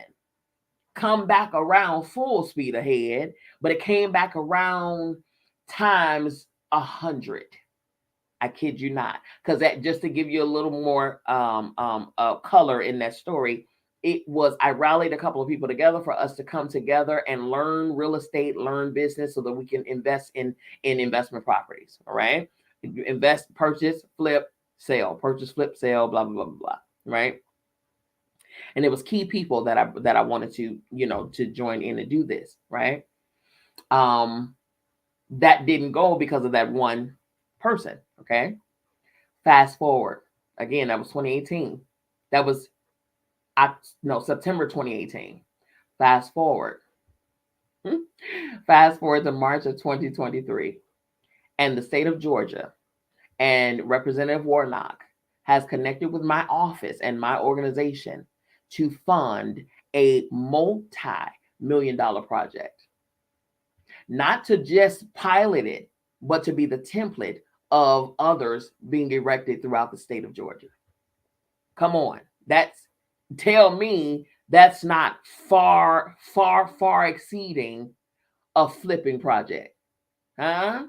come back around full speed ahead, but it came back around times 100. I kid you not. Because that, just to give you a little more color in that story, it was, I rallied a couple of people together for us to come together and learn real estate, learn business so that we can invest in investment properties. All right. Invest, purchase, flip, sell, purchase, flip, sell, blah, blah, blah, blah, blah. Right. And it was key people that I wanted to, to join in and do this. Right. That didn't go because of that one person. Okay. Fast forward again, that was 2018. That was September 2018. Fast forward. Fast forward to March of 2023. And the state of Georgia and Representative Warnock has connected with my office and my organization to fund a multi-million-dollar project. Not to just pilot it, but to be the template of others being erected throughout the state of Georgia. Come on. Tell me that's not far, far, far exceeding a flipping project. Huh?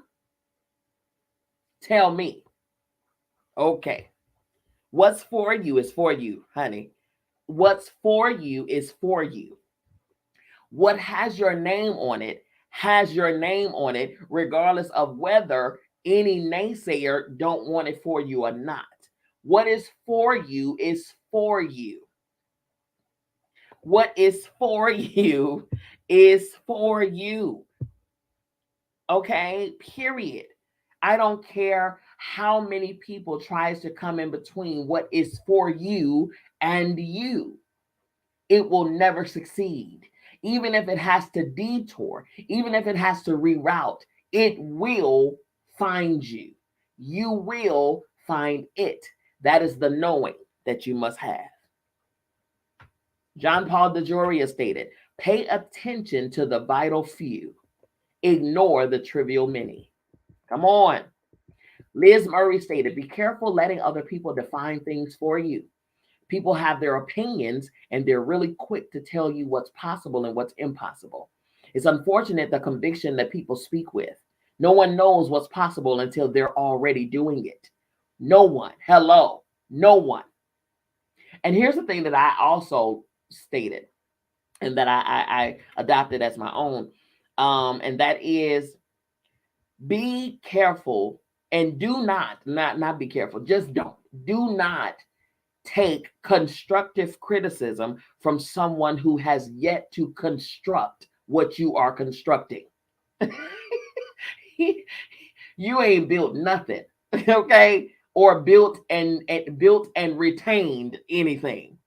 Tell me. Okay. What's for you is for you, honey. What's for you is for you. What has your name on it has your name on it, regardless of whether any naysayer don't want it for you or not. What is for you is for you. What is for you is for you. Okay, period. I don't care how many people tries to come in between what is for you and you. It will never succeed. Even if it has to detour, even if it has to reroute, it will find you. You will find it. That is the knowing that you must have. John Paul DeJoria stated, pay attention to the vital few. Ignore the trivial many. Come on. Liz Murray stated, be careful letting other people define things for you. People have their opinions and they're really quick to tell you what's possible and what's impossible. It's unfortunate the conviction that people speak with. No one knows what's possible until they're already doing it. No one. Hello. No one. And here's the thing that I also stated and that I adopted as my own. And that is, be careful and do not be careful. Just do not take constructive criticism from someone who has yet to construct what you are constructing. You ain't built nothing, okay? Or built and retained anything.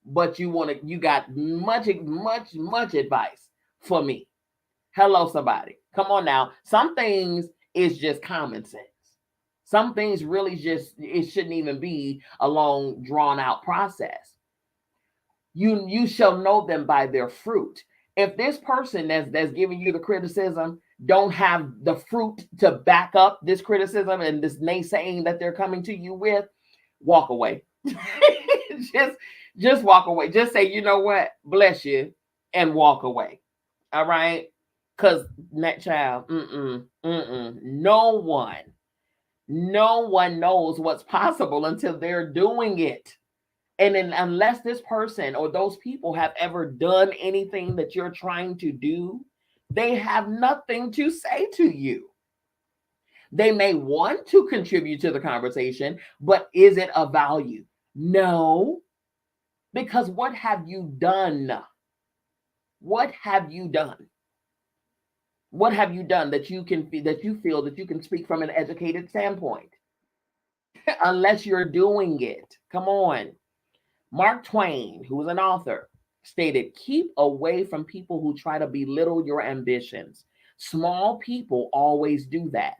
But you got much advice for me. Hello, somebody. Come on now. Some things is just common sense. Some things really it shouldn't even be a long, drawn out process. You shall know them by their fruit. If this person that's giving you the criticism don't have the fruit to back up this criticism and this naysaying that they're coming to you with, walk away. just walk away. Just say, you know what? Bless you, and walk away. All right? Because that child, no one knows what's possible until they're doing it. And then unless this person or those people have ever done anything that you're trying to do, they have nothing to say to you. They may want to contribute to the conversation, but is it of value? No. Because what have you done? What have you done? What have you done that you feel that you can speak from an educated standpoint? Unless you're doing it. Come on. Mark Twain, who was an author, stated, keep away from people who try to belittle your ambitions. Small people always do that.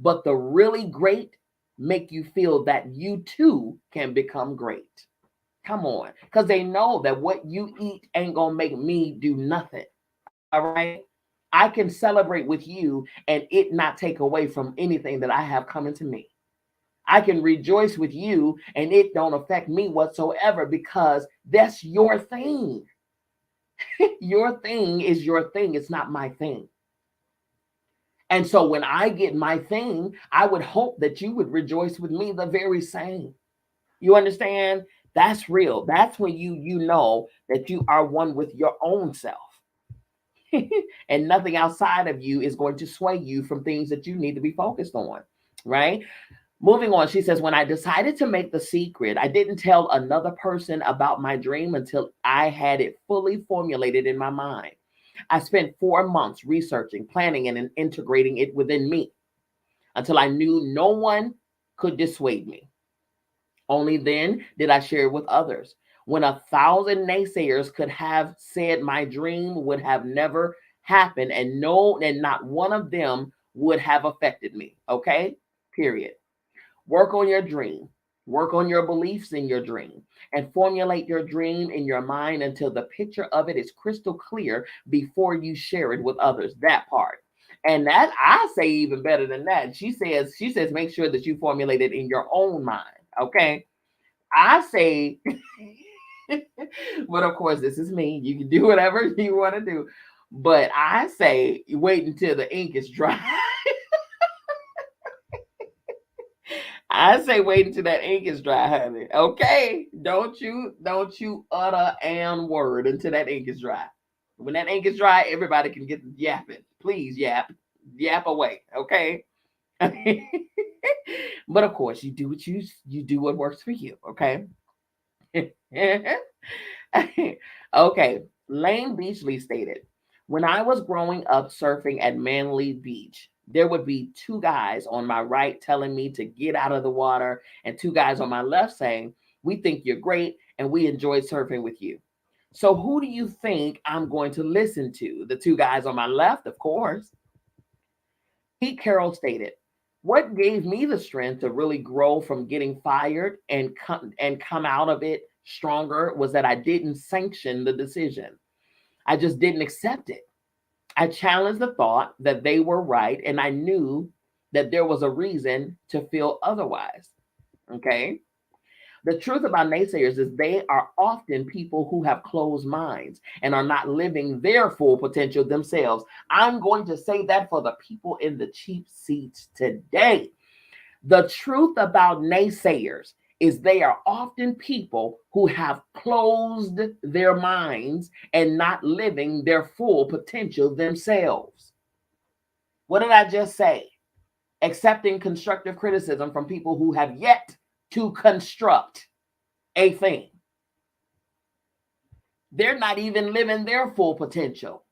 But the really great make you feel that you too can become great. Come on. Because they know that what you eat ain't going to make me do nothing. All right. I can celebrate with you and it not take away from anything that I have coming to me. I can rejoice with you and it don't affect me whatsoever because that's your thing. Your thing is your thing. It's not my thing. And so when I get my thing, I would hope that you would rejoice with me the very same. You understand? That's real. That's when you know that you are one with your own self. And nothing outside of you is going to sway you from things that you need to be focused on, right? Moving on, she says, when I decided to make The Secret, I didn't tell another person about my dream until I had it fully formulated in my mind. I spent 4 months researching, planning, and integrating it within me until I knew no one could dissuade me. Only then did I share it with others. When 1,000 naysayers could have said my dream would have never happened, and not one of them would have affected me. Okay? Period. Work on your dream. Work on your beliefs in your dream and formulate your dream in your mind until the picture of it is crystal clear before you share it with others. That part. And that I say even better than that. She says make sure that you formulate it in your own mind. Okay. I say, but of course, this is me. You can do whatever you want to do. But I say wait until the ink is dry. I say wait until that ink is dry, honey. Okay? Don't you utter an word until that ink is dry. When that ink is dry, everybody can get yapping. Please yap. Yap away. Okay? But of course, you do what works for you, okay? Okay. Lane Beachley stated, when I was growing up surfing at Manly Beach, there would be two guys on my right telling me to get out of the water, and two guys on my left saying, we think you're great and we enjoyed surfing with you. So who do you think I'm going to listen to? The two guys on my left, of course. Pete Carroll stated, what gave me the strength to really grow from getting fired and come out of it stronger was that I didn't sanction the decision. I just didn't accept it. I challenged the thought that they were right, and I knew that there was a reason to feel otherwise. Okay. The truth about naysayers is they are often people who have closed minds and are not living their full potential themselves. I'm going to say that for the people in the cheap seats today. The truth about naysayers is they are often people who have closed their minds and not living their full potential themselves. What did I just say? Accepting constructive criticism from people who have yet to construct a thing. They're not even living their full potential.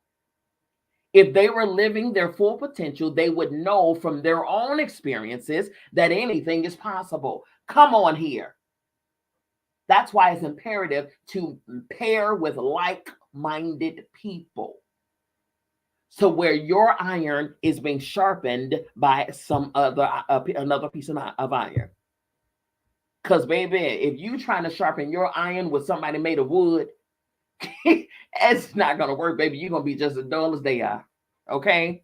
If they were living their full potential, they would know from their own experiences that anything is possible. Come on here. That's why it's imperative to pair with like-minded people. So where your iron is being sharpened by some other another piece of iron. Because, baby, if you trying to sharpen your iron with somebody made of wood, it's not going to work, baby. You're going to be just as dull as they are. Okay?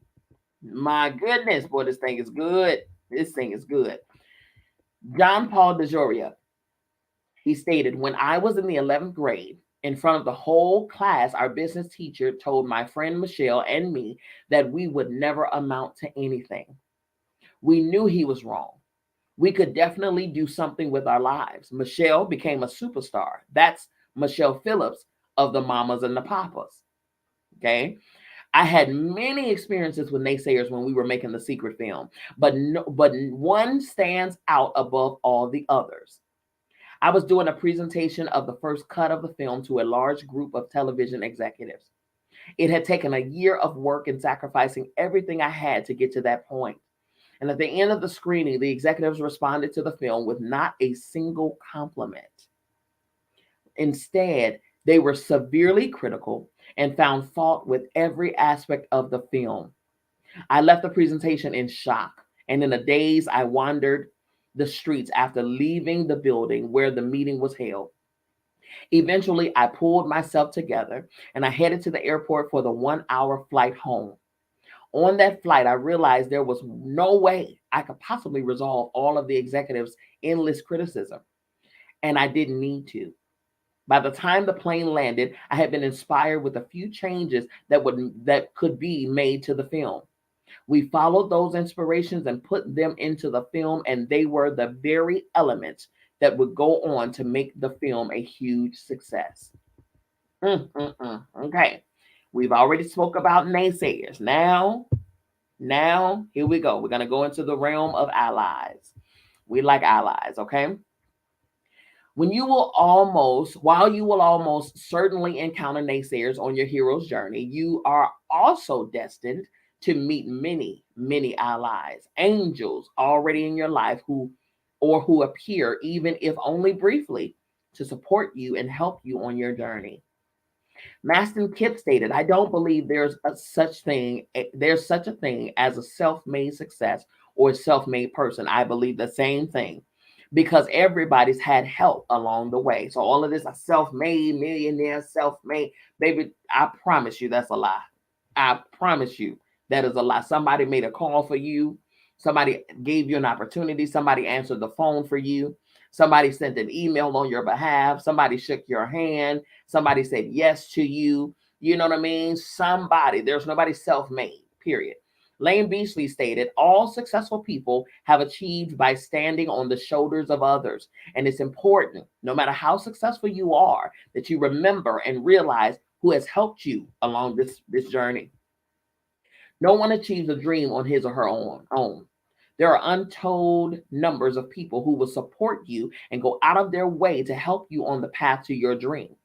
My goodness, boy, this thing is good. This thing is good. John Paul DeJoria, he stated, when I was in the 11th grade, in front of the whole class, our business teacher told my friend Michelle and me that we would never amount to anything. We knew he was wrong. We could definitely do something with our lives. Michelle became a superstar. That's Michelle Phillips of the Mamas and the Papas. Okay. I had many experiences with naysayers when we were making The Secret film, but one stands out above all the others. I was doing a presentation of the first cut of the film to a large group of television executives. It had taken a year of work and sacrificing everything I had to get to that point. And at the end of the screening, the executives responded to the film with not a single compliment. Instead, they were severely critical and found fault with every aspect of the film. I left the presentation in shock, and in a daze, I wandered the streets after leaving the building where the meeting was held. Eventually, I pulled myself together and I headed to the airport for the 1 hour flight home. On that flight, I realized there was no way I could possibly resolve all of the executives' endless criticism, and I didn't need to. By the time the plane landed, I had been inspired with a few changes that could be made to the film. We followed those inspirations and put them into the film, and they were the very elements that would go on to make the film a huge success. Okay, we've already spoke about naysayers. Now, here we go. We're going to go into the realm of allies. We like allies, okay? While you will almost certainly encounter naysayers on your hero's journey, you are also destined to meet many, many allies, angels already in your life who appear, even if only briefly, to support you and help you on your journey. Maston Kipp stated, "I don't believe there's such a thing as a self-made success or a self-made person. I believe the same thing because everybody's had help along the way. So all of this a self-made millionaire, self-made, baby, I promise you that's a lie. I promise you that is a lie. Somebody made a call for you. Somebody gave you an opportunity. Somebody answered the phone for you. Somebody sent an email on your behalf. Somebody shook your hand. Somebody said yes to you. You know what I mean? There's nobody self made, period. Lane Beachley stated, all successful people have achieved by standing on the shoulders of others. And it's important, no matter how successful you are, that you remember and realize who has helped you along this journey. No one achieves a dream on his or her own. There are untold numbers of people who will support you and go out of their way to help you on the path to your dream.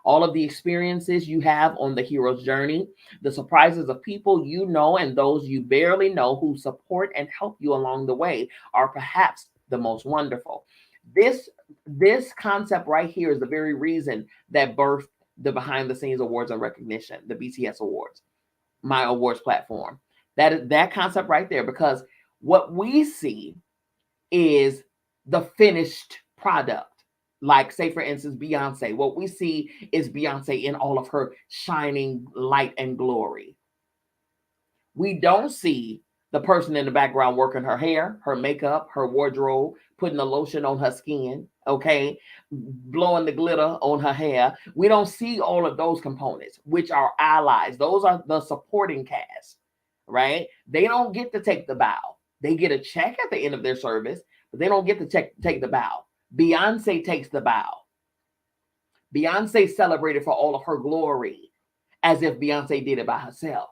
All of the experiences you have on the hero's journey, the surprises of people you know and those you barely know who support and help you along the way are perhaps the most wonderful. This concept right here is the very reason that birthed the behind the scenes awards and recognition, the BTS awards, my awards platform. That concept right there, because what we see is the finished product. Like, say, for instance, Beyonce. What we see is Beyonce in all of her shining light and glory. We don't see the person in the background working her hair, her makeup, her wardrobe, putting the lotion on her skin, okay, blowing the glitter on her hair. We don't see all of those components, which are allies. Those are the supporting cast, right? They don't get to take the bow. They get a check at the end of their service, but they don't get to take the bow. Beyonce takes the bow. Beyonce celebrated for all of her glory as if Beyonce did it by herself,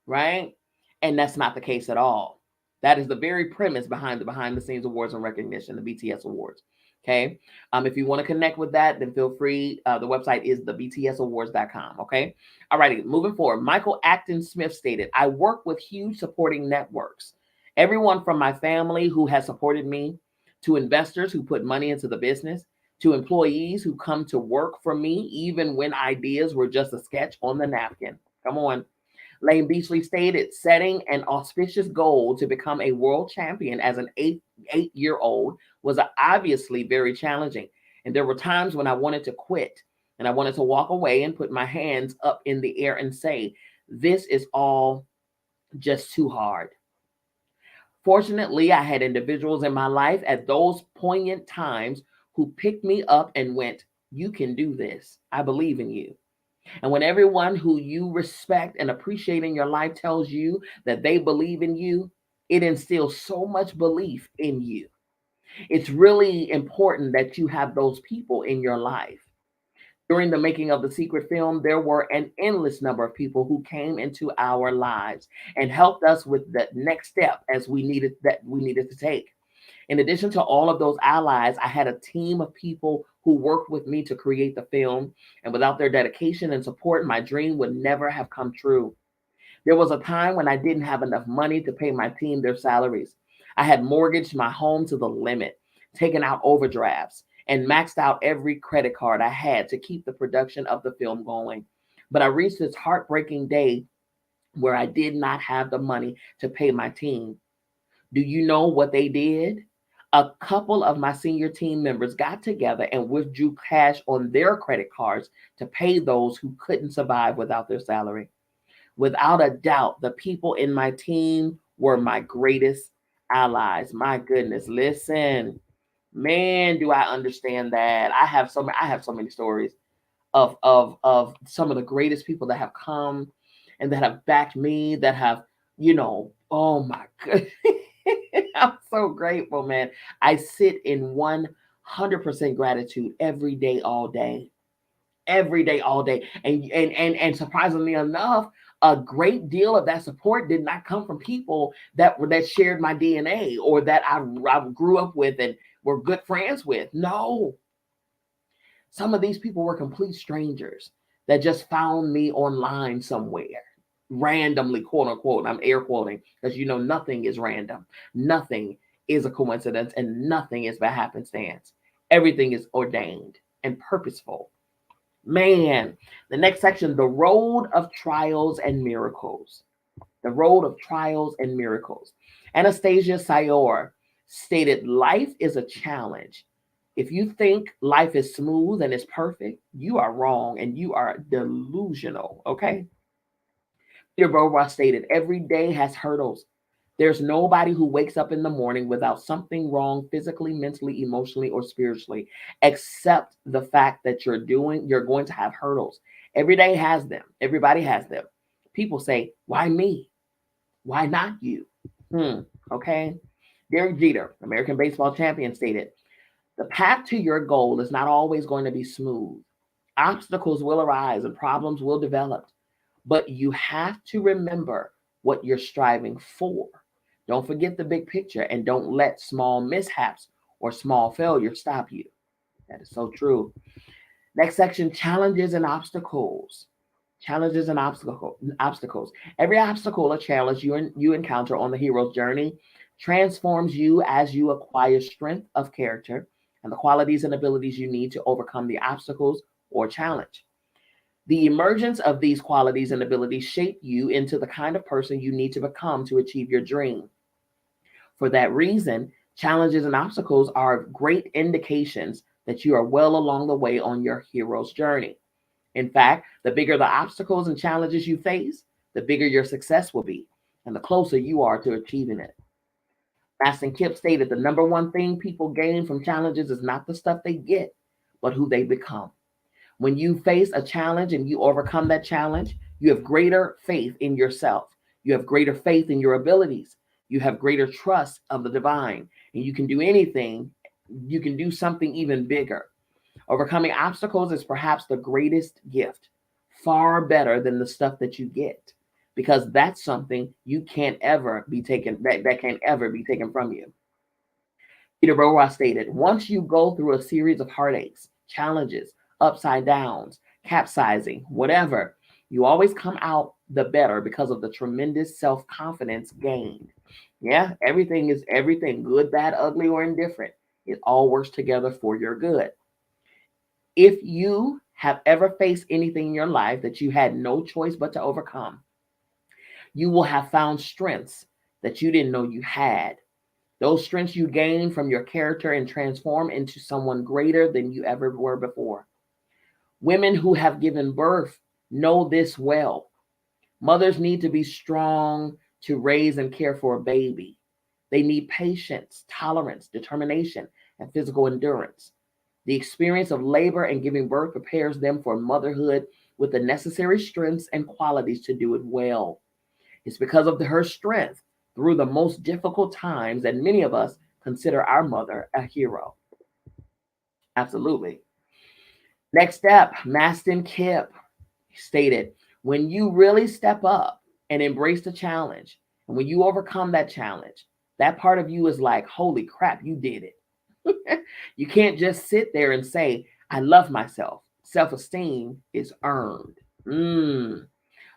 right? And that's not the case at all. That is the very premise behind the scenes awards and recognition, the BTS awards. Okay. If you want to connect with that, then feel free. The website is thebtsawards.com. Okay. All righty. Moving forward. Michael Acton Smith stated, I work with huge supporting networks. Everyone from my family who has supported me, to investors who put money into the business, to employees who come to work for me, even when ideas were just a sketch on the napkin. Come on. Lane Beachley stated, setting an auspicious goal to become a world champion as an eight-year-old was obviously very challenging. And there were times when I wanted to quit and I wanted to walk away and put my hands up in the air and say, this is all just too hard. Fortunately, I had individuals in my life at those poignant times who picked me up and went, you can do this. I believe in you. And when everyone who you respect and appreciate in your life tells you that they believe in you, it instills so much belief in you. It's really important that you have those people in your life. During the making of the Secret film, there were an endless number of people who came into our lives and helped us with the next step as we needed to take. In addition to all of those allies, I had a team of people who worked with me to create the film, and without their dedication and support, my dream would never have come true. There was a time when I didn't have enough money to pay my team their salaries. I had mortgaged my home to the limit, taken out overdrafts, and maxed out every credit card I had to keep the production of the film going. But I reached this heartbreaking day where I did not have the money to pay my team. Do you know what they did? A couple of my senior team members got together and withdrew cash on their credit cards to pay those who couldn't survive without their salary. Without a doubt, the people in my team were my greatest allies. My goodness, listen, man, do I understand that? I have so many stories of some of the greatest people that have come and that have backed me, that have, oh my goodness. I'm so grateful, man. I sit in 100% gratitude every day, all day. And surprisingly enough, a great deal of that support did not come from people that shared my DNA or that I grew up with and were good friends with. No, some of these people were complete strangers that just found me online somewhere, randomly, quote unquote. I'm air quoting because nothing is random, nothing is a coincidence, and nothing is by happenstance. Everything is ordained and purposeful. Man, the next section, the road of trials and miracles. The road of trials and miracles. Anastasia Sayor stated, life is a challenge. If you think life is smooth and is perfect, you are wrong and you are delusional, okay? Peter Boba stated, every day has hurdles. There's nobody who wakes up in the morning without something wrong physically, mentally, emotionally, or spiritually, except the fact that you're going to have hurdles. Every day has them. Everybody has them. People say, why me? Why not you? Okay. Derek Jeter, American baseball champion, stated, the path to your goal is not always going to be smooth. Obstacles will arise and problems will develop, but you have to remember what you're striving for. Don't forget the big picture and don't let small mishaps or small failures stop you. That is so true. Next section, challenges and obstacles. Challenges and obstacles. Every obstacle or challenge you encounter on the hero's journey transforms you as you acquire strength of character and the qualities and abilities you need to overcome the obstacles or challenge. The emergence of these qualities and abilities shape you into the kind of person you need to become to achieve your dream. For that reason, challenges and obstacles are great indications that you are well along the way on your hero's journey. In fact, the bigger the obstacles and challenges you face, the bigger your success will be, and the closer you are to achieving it. Maston Kipp stated, the number one thing people gain from challenges is not the stuff they get, but who they become. When you face a challenge and you overcome that challenge, you have greater faith in yourself. You have greater faith in your abilities. You have greater trust of the divine, and you can do anything. You can do something even bigger. Overcoming obstacles is perhaps the greatest gift, far better than the stuff that you get, because that's something you can't ever be taken, that can't ever be taken from you. Peter Boa stated, once you go through a series of heartaches, challenges, upside downs, capsizing, whatever, you always come out the better because of the tremendous self-confidence gained. Yeah, everything is everything, good, bad, ugly, or indifferent. It all works together for your good. If you have ever faced anything in your life that you had no choice but to overcome, you will have found strengths that you didn't know you had. Those strengths you gain from your character and transform into someone greater than you ever were before. Women who have given birth know this well. Mothers need to be strong to raise and care for a baby. They need patience, tolerance, determination, and physical endurance. The experience of labor and giving birth prepares them for motherhood with the necessary strengths and qualities to do it well. It's because of her strength through the most difficult times that many of us consider our mother a hero. Absolutely. Next step, Maston Kipp stated, when you really step up and embrace the challenge, and when you overcome that challenge, that part of you is like, holy crap, you did it. You can't just sit there and say, I love myself. Self-esteem is earned.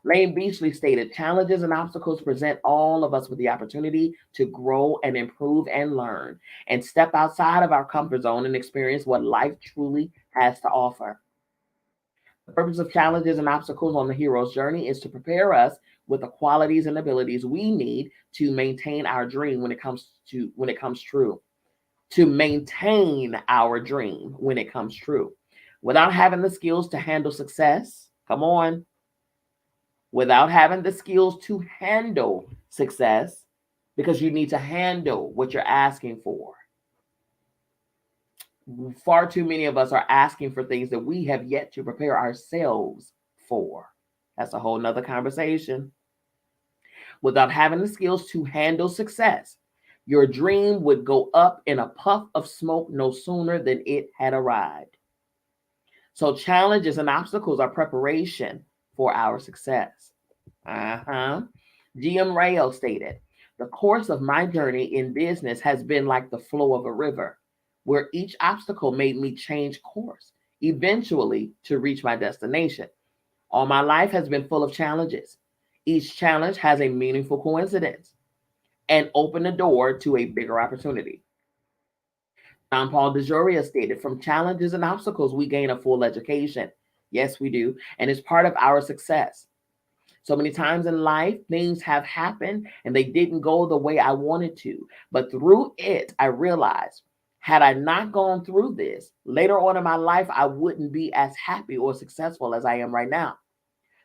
Lane Beachley stated, challenges and obstacles present all of us with the opportunity to grow and improve and learn and step outside of our comfort zone and experience what life truly has to offer. The purpose of challenges and obstacles on the hero's journey is to prepare us with the qualities and abilities we need to maintain our dream when it comes true. To maintain our dream when it comes true. Without having the skills to handle success, come on, without having the skills to handle success, because you need to handle what you're asking for. Far too many of us are asking for things that we have yet to prepare ourselves for. That's a whole nother conversation. Without having the skills to handle success, your dream would go up in a puff of smoke no sooner than it had arrived. So challenges and obstacles are preparation for our success. GM Rayo stated, the course of my journey in business has been like the flow of a river, where each obstacle made me change course, eventually to reach my destination. All my life has been full of challenges. Each challenge has a meaningful coincidence and opened the door to a bigger opportunity. John Paul DeJoria stated, from challenges and obstacles, we gain a full education. Yes, we do. And it's part of our success. So many times in life, things have happened and they didn't go the way I wanted to. But through it, I realized, had I not gone through this, later on in my life, I wouldn't be as happy or successful as I am right now.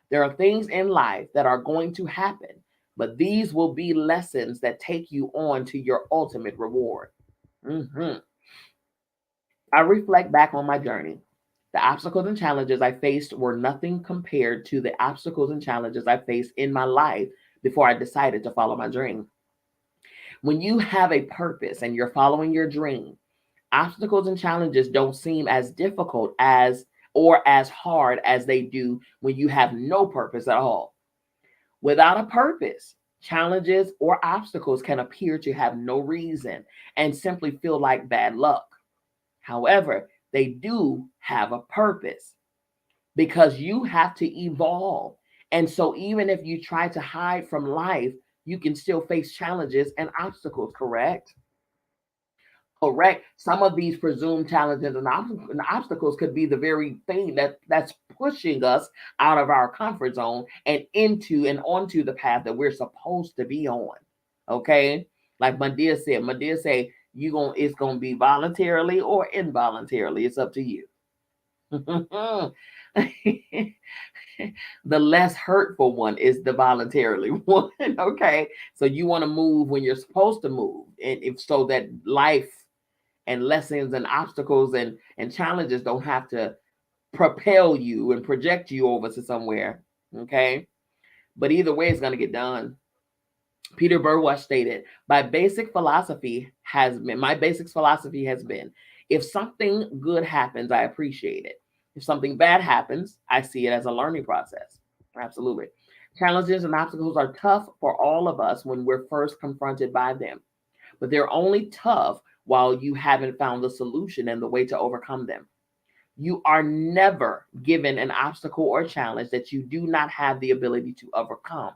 There are things in life that are going to happen, but these will be lessons that take you on to your ultimate reward. Mhm. I reflect back on my journey. The obstacles and challenges I faced were nothing compared to the obstacles and challenges I faced in my life before I decided to follow my dream. When you have a purpose and you're following your dream, obstacles and challenges don't seem as difficult as or as hard as they do when you have no purpose at all. Without a purpose, challenges or obstacles can appear to have no reason and simply feel like bad luck. However, they do have a purpose because you have to evolve. And so, even if you try to hide from life, you can still face challenges and obstacles, correct? Correct. Some of these presumed challenges and obstacles could be the very thing that's pushing us out of our comfort zone and into and onto the path that we're supposed to be on. Okay, like Medea said, it's gonna be voluntarily or involuntarily. It's up to you. The less hurtful one is the voluntarily one. Okay, so you want to move when you're supposed to move, and if so that life and lessons and obstacles and challenges don't have to propel you and project you over to somewhere. Okay. But either way, it's going to get done. Peter Burwash stated, my basic philosophy has been, if something good happens, I appreciate it. If something bad happens, I see it as a learning process. Absolutely. Challenges and obstacles are tough for all of us when we're first confronted by them, but they're only tough while you haven't found the solution and the way to overcome them. You are never given an obstacle or challenge that you do not have the ability to overcome.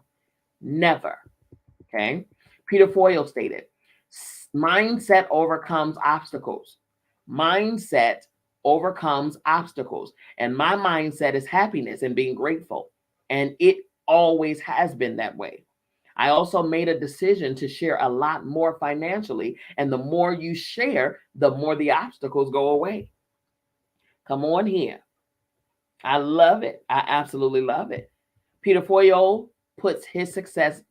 Never. Okay. Peter Foyle stated, mindset overcomes obstacles. Mindset overcomes obstacles. And my mindset is happiness and being grateful. And it always has been that way. I also made a decision to share a lot more financially. And the more you share, the more the obstacles go away. Come on here. I love it. I absolutely love it. Peter Foyle puts his success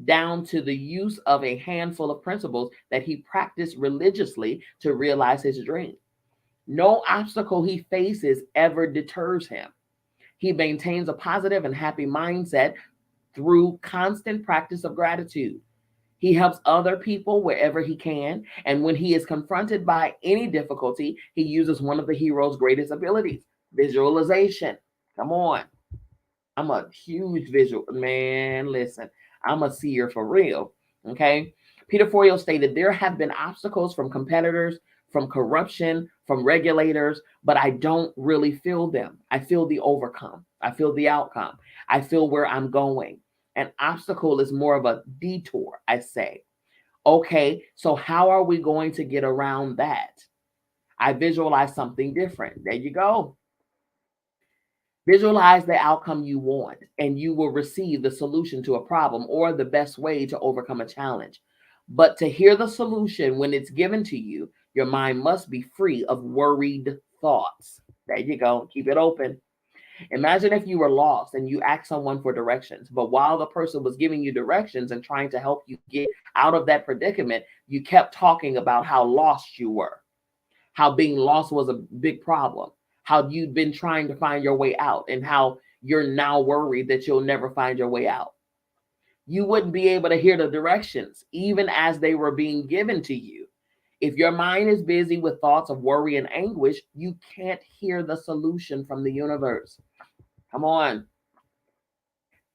down to the use of a handful of principles that he practiced religiously to realize his dream. No obstacle he faces ever deters him. He maintains a positive and happy mindset through constant practice of gratitude. He helps other people wherever he can, and when he is confronted by any difficulty, he uses one of the hero's greatest abilities, visualization. Come on. I'm a huge visual man. Listen, I'm a seer for real. Okay. Peter Foyle stated, there have been obstacles from competitors, from corruption, from regulators, but I don't really feel them. I feel the overcome. I feel the outcome. I feel where I'm going. An obstacle is more of a detour, I say. Okay, so how are we going to get around that? I visualize something different. There you go. Visualize the outcome you want, and you will receive the solution to a problem or the best way to overcome a challenge. But to hear the solution when it's given to you, your mind must be free of worried thoughts. There you go. Keep it open. Imagine if you were lost and you asked someone for directions, but while the person was giving you directions and trying to help you get out of that predicament, you kept talking about how lost you were, how being lost was a big problem, how you'd been trying to find your way out, and how you're now worried that you'll never find your way out. You wouldn't be able to hear the directions, even as they were being given to you. If your mind is busy with thoughts of worry and anguish, you can't hear the solution from the universe. Come on.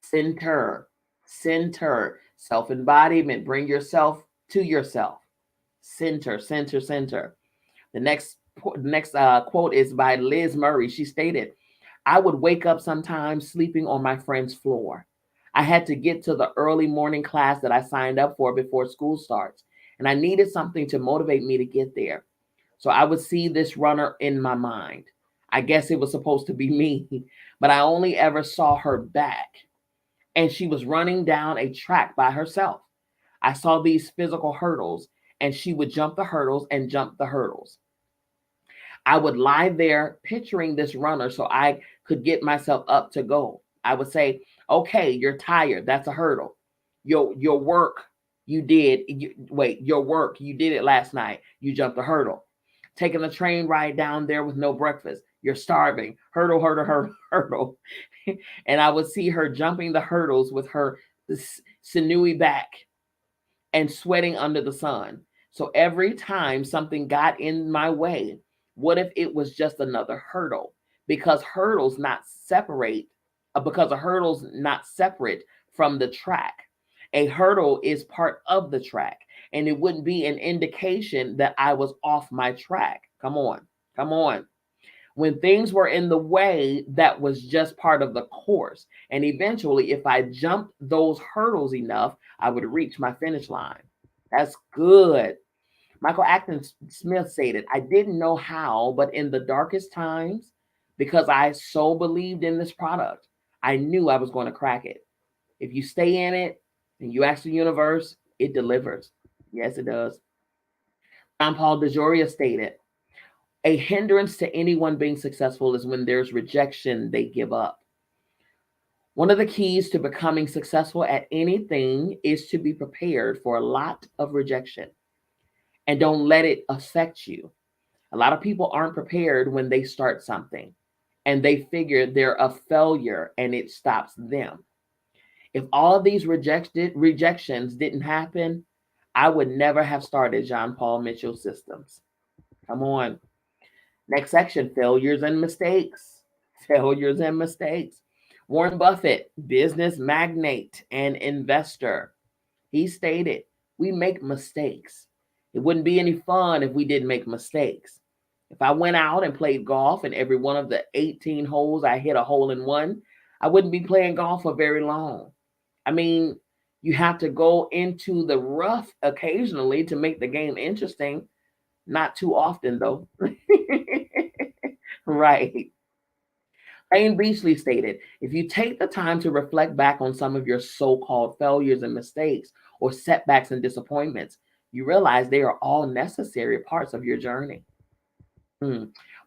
Center, center, self embodiment. Bring yourself to yourself. Center, center, center. The next quote is by Liz Murray. She stated, I would wake up sometimes sleeping on my friend's floor. I had to get to the early morning class that I signed up for before school starts, and I needed something to motivate me to get there. So I would see this runner in my mind. I guess it was supposed to be me, but I only ever saw her back, and she was running down a track by herself. I saw these physical hurdles, and she would jump the hurdles and jump the hurdles. I would lie there picturing this runner so I could get myself up to go. I would say, okay, you're tired. That's a hurdle. Your work, your work, you did it last night. You jumped the hurdle. Taking the train ride down there with no breakfast. You're starving. Hurdle, hurdle, hurdle, hurdle. And I would see her jumping the hurdles with her sinewy back and sweating under the sun. So every time something got in my way, what if it was just another hurdle? Because a hurdle's not separate from the track. A hurdle is part of the track, and it wouldn't be an indication that I was off my track. Come on. Come on. When things were in the way, that was just part of the course. And eventually, if I jumped those hurdles enough, I would reach my finish line. That's good. Michael Acton Smith stated, I didn't know how, but in the darkest times, because I so believed in this product, I knew I was going to crack it. If you stay in it and you ask the universe, it delivers. Yes, it does. John Paul DeJoria stated, a hindrance to anyone being successful is when there's rejection, they give up. One of the keys to becoming successful at anything is to be prepared for a lot of rejection and don't let it affect you. A lot of people aren't prepared when they start something and they figure they're a failure and it stops them. If all of these rejections didn't happen, I would never have started John Paul Mitchell Systems. Come on. Next section, failures and mistakes. Failures and mistakes. Warren Buffett, business magnate and investor, he stated, we make mistakes. It wouldn't be any fun if we didn't make mistakes. If I went out and played golf and every one of the 18 holes I hit a hole in one, I wouldn't be playing golf for very long. I mean, you have to go into the rough occasionally to make the game interesting. Not too often, though. Right. Lane Beachley stated, if you take the time to reflect back on some of your so-called failures and mistakes or setbacks and disappointments, you realize they are all necessary parts of your journey.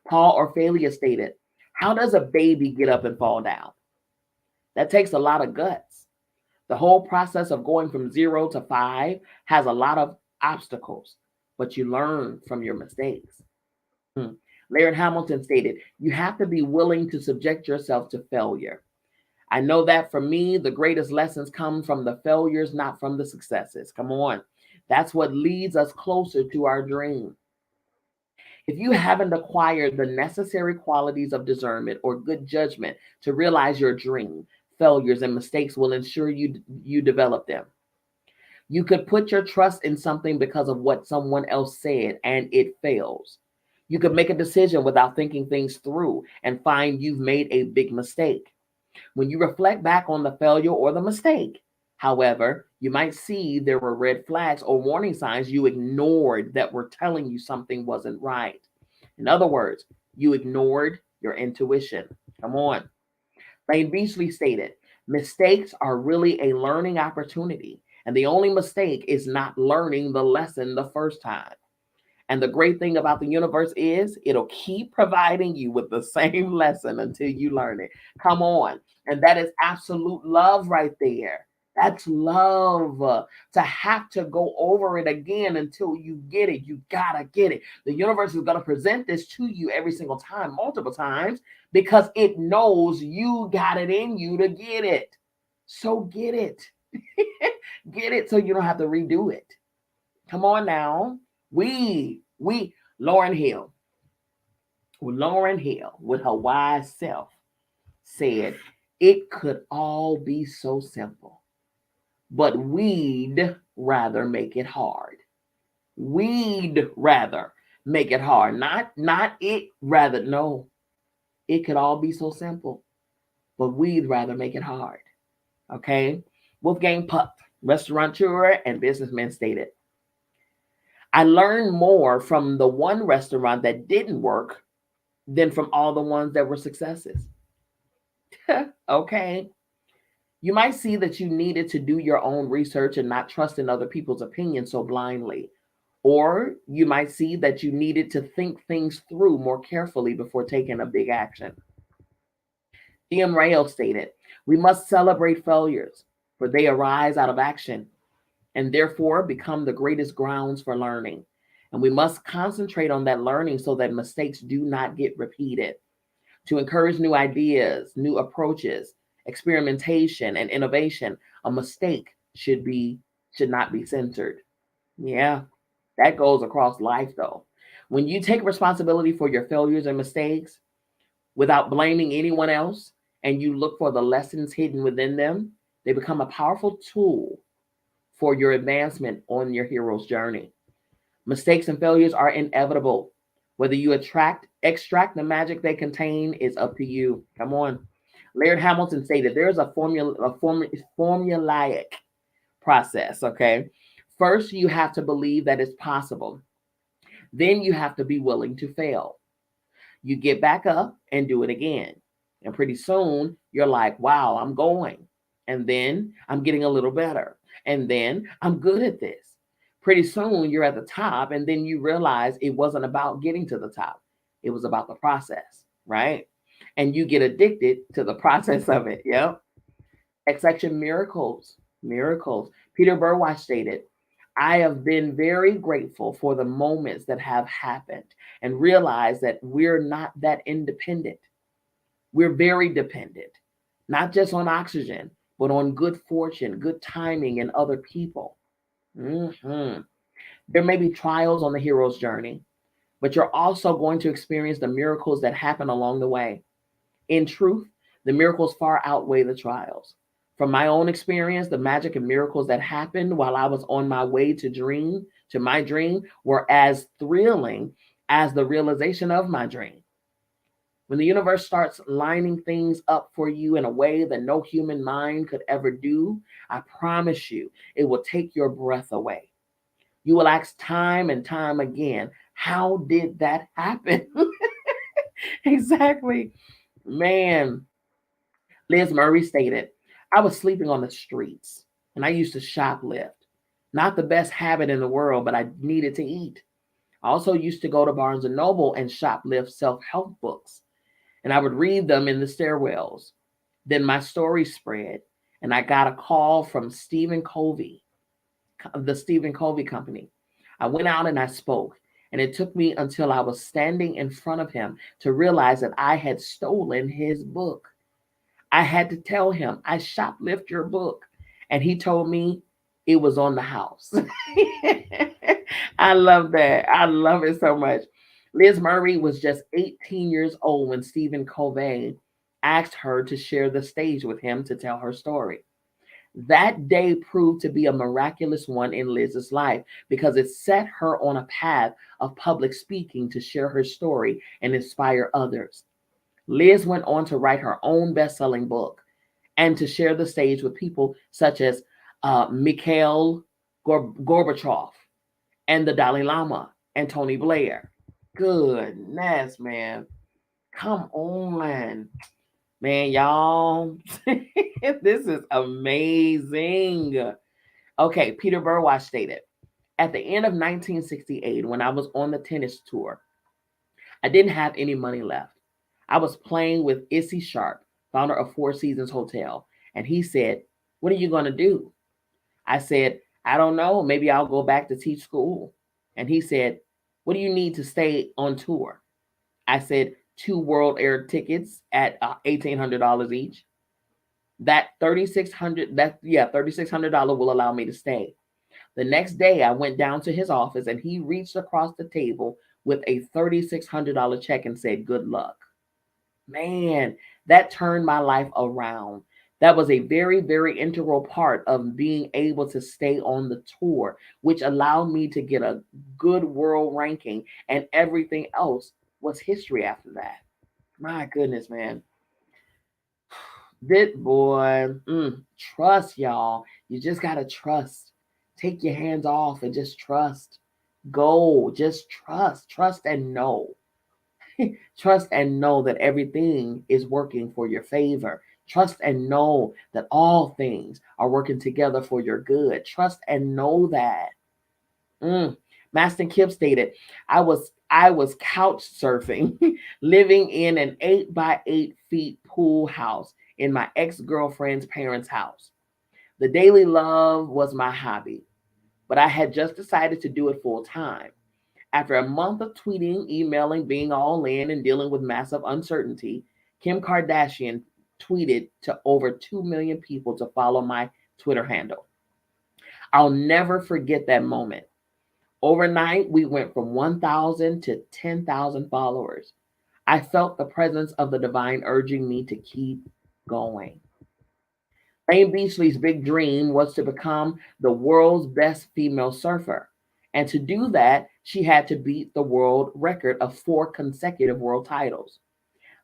Paul Orphalia stated, how does a baby get up and fall down? That takes a lot of guts. The whole process of going from 0 to 5 has a lot of obstacles, but you learn from your mistakes. Laird Hamilton stated, you have to be willing to subject yourself to failure. I know that for me, the greatest lessons come from the failures, not from the successes. Come on. That's what leads us closer to our dream. If you haven't acquired the necessary qualities of discernment or good judgment to realize your dream, failures and mistakes will ensure you develop them. You could put your trust in something because of what someone else said and it fails. You could make a decision without thinking things through and find you've made a big mistake. When you reflect back on the failure or the mistake, however, you might see there were red flags or warning signs you ignored that were telling you something wasn't right. In other words, you ignored your intuition. Come on. Lane Beachley stated, mistakes are really a learning opportunity, and the only mistake is not learning the lesson the first time. And the great thing about the universe is it'll keep providing you with the same lesson until you learn it. Come on. And that is absolute love right there. That's love. To have to go over it again until you get it. You gotta get it. The universe is going to present this to you every single time, multiple times, because it knows you got it in you to get it. So get it. Get it so you don't have to redo it. Come on now. We, Lauren Hill, with her wise self, said it could all be so simple, but we'd rather make it hard. We'd rather make it hard. Not it rather. No, it could all be so simple, but we'd rather make it hard. Okay. Wolfgang Puck, restaurateur and businessman, stated, I learned more from the one restaurant that didn't work than from all the ones that were successes. Okay. You might see that you needed to do your own research and not trust in other people's opinions so blindly. Or you might see that you needed to think things through more carefully before taking a big action. D.M. Rayo stated, we must celebrate failures, for they arise out of action and therefore become the greatest grounds for learning. And we must concentrate on that learning so that mistakes do not get repeated. To encourage new ideas, new approaches, experimentation, and innovation, a mistake should not be censored. Yeah, that goes across life though. When you take responsibility for your failures and mistakes without blaming anyone else, and you look for the lessons hidden within them, they become a powerful tool for your advancement on your hero's journey. Mistakes and failures are inevitable. Whether you extract the magic they contain is up to you. Come on. Laird Hamilton stated there's a formulaic process. Okay. First, you have to believe that it's possible. Then you have to be willing to fail. You get back up and do it again. And pretty soon you're like, wow, I'm going. And then I'm getting a little better. And then I'm good at this. Pretty soon you're at the top. And then you realize it wasn't about getting to the top, it was about the process, right? And you get addicted to the process of it. Yep. Next section, miracles. Miracles. Peter Burwash stated, I have been very grateful for the moments that have happened and realize that we're not that independent. We're very dependent, not just on oxygen, but on good fortune, good timing, and other people. Mhm. There may be trials on the hero's journey, but you're also going to experience the miracles that happen along the way. In truth, the miracles far outweigh the trials. From my own experience, the magic and miracles that happened while I was on my way to my dream, were as thrilling as the realization of my dream. When the universe starts lining things up for you in a way that no human mind could ever do, I promise you, it will take your breath away. You will ask time and time again, how did that happen? Exactly. Man, Liz Murray stated, I was sleeping on the streets and I used to shoplift. Not the best habit in the world, but I needed to eat. I also used to go to Barnes and Noble and shoplift self-help books, and I would read them in the stairwells. Then my story spread, and I got a call from Stephen Covey, the Stephen Covey Company. I went out and I spoke, and it took me until I was standing in front of him to realize that I had stolen his book. I had to tell him, I shoplift your book. And he told me it was on the house. I love that. I love it so much. Liz Murray was just 18 years old when Stephen Covey asked her to share the stage with him to tell her story. That day proved to be a miraculous one in Liz's life because it set her on a path of public speaking to share her story and inspire others. Liz went on to write her own best selling book and to share the stage with people such as Mikhail Gorbachev and the Dalai Lama and Tony Blair. Goodness, man. Come on. Man, y'all. This is amazing. Okay, Peter Burwash stated, at the end of 1968, when I was on the tennis tour, I didn't have any money left. I was playing with Issy Sharp, founder of Four Seasons Hotel, and he said, "What are you going to do?" I said, "I don't know. Maybe I'll go back to teach school." And he said, "What do you need to stay on tour?" I said, two world air tickets at $1,800 each. That $3,600 will allow me to stay. The next day, I went down to his office and he reached across the table with a $3,600 check and said, "Good luck." Man, that turned my life around. That was a very, very integral part of being able to stay on the tour, which allowed me to get a good world ranking, and everything else was history after that. My goodness, man. This boy, trust, y'all. You just got to trust. Take your hands off and just trust. Go, just trust and know. Trust and know that everything is working for your favor. Trust and know that all things are working together for your good. Trust and know that. Master Kip stated, I was couch surfing, living in an 8 by 8 feet pool house in my ex-girlfriend's parents' house. The daily love was my hobby, but I had just decided to do it full time. After a month of tweeting, emailing, being all in, and dealing with massive uncertainty, Kim Kardashian tweeted to over 2 million people to follow my Twitter handle. I'll never forget that moment. Overnight, we went from 1,000 to 10,000 followers. I felt the presence of the divine urging me to keep going. Lane Beachley's big dream was to become the world's best female surfer. And to do that, she had to beat the world record of 4 consecutive world titles.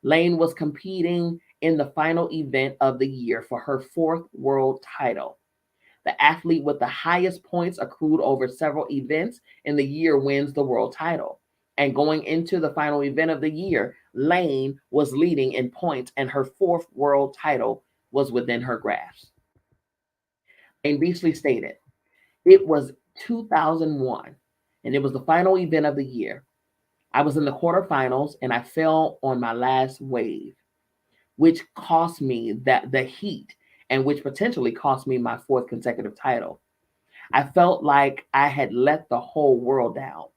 Lane was competing in the final event of the year for her fourth world title. The athlete with the highest points accrued over several events in the year wins the world title. And going into the final event of the year, Lane was leading in points, and her fourth world title was within her grasp. Lane Beachley stated, "It was 2001, and it was the final event of the year. I was in the quarterfinals, and I fell on my last wave, which cost me the heat, and which potentially cost me my fourth consecutive title. I felt like I had let the whole world down.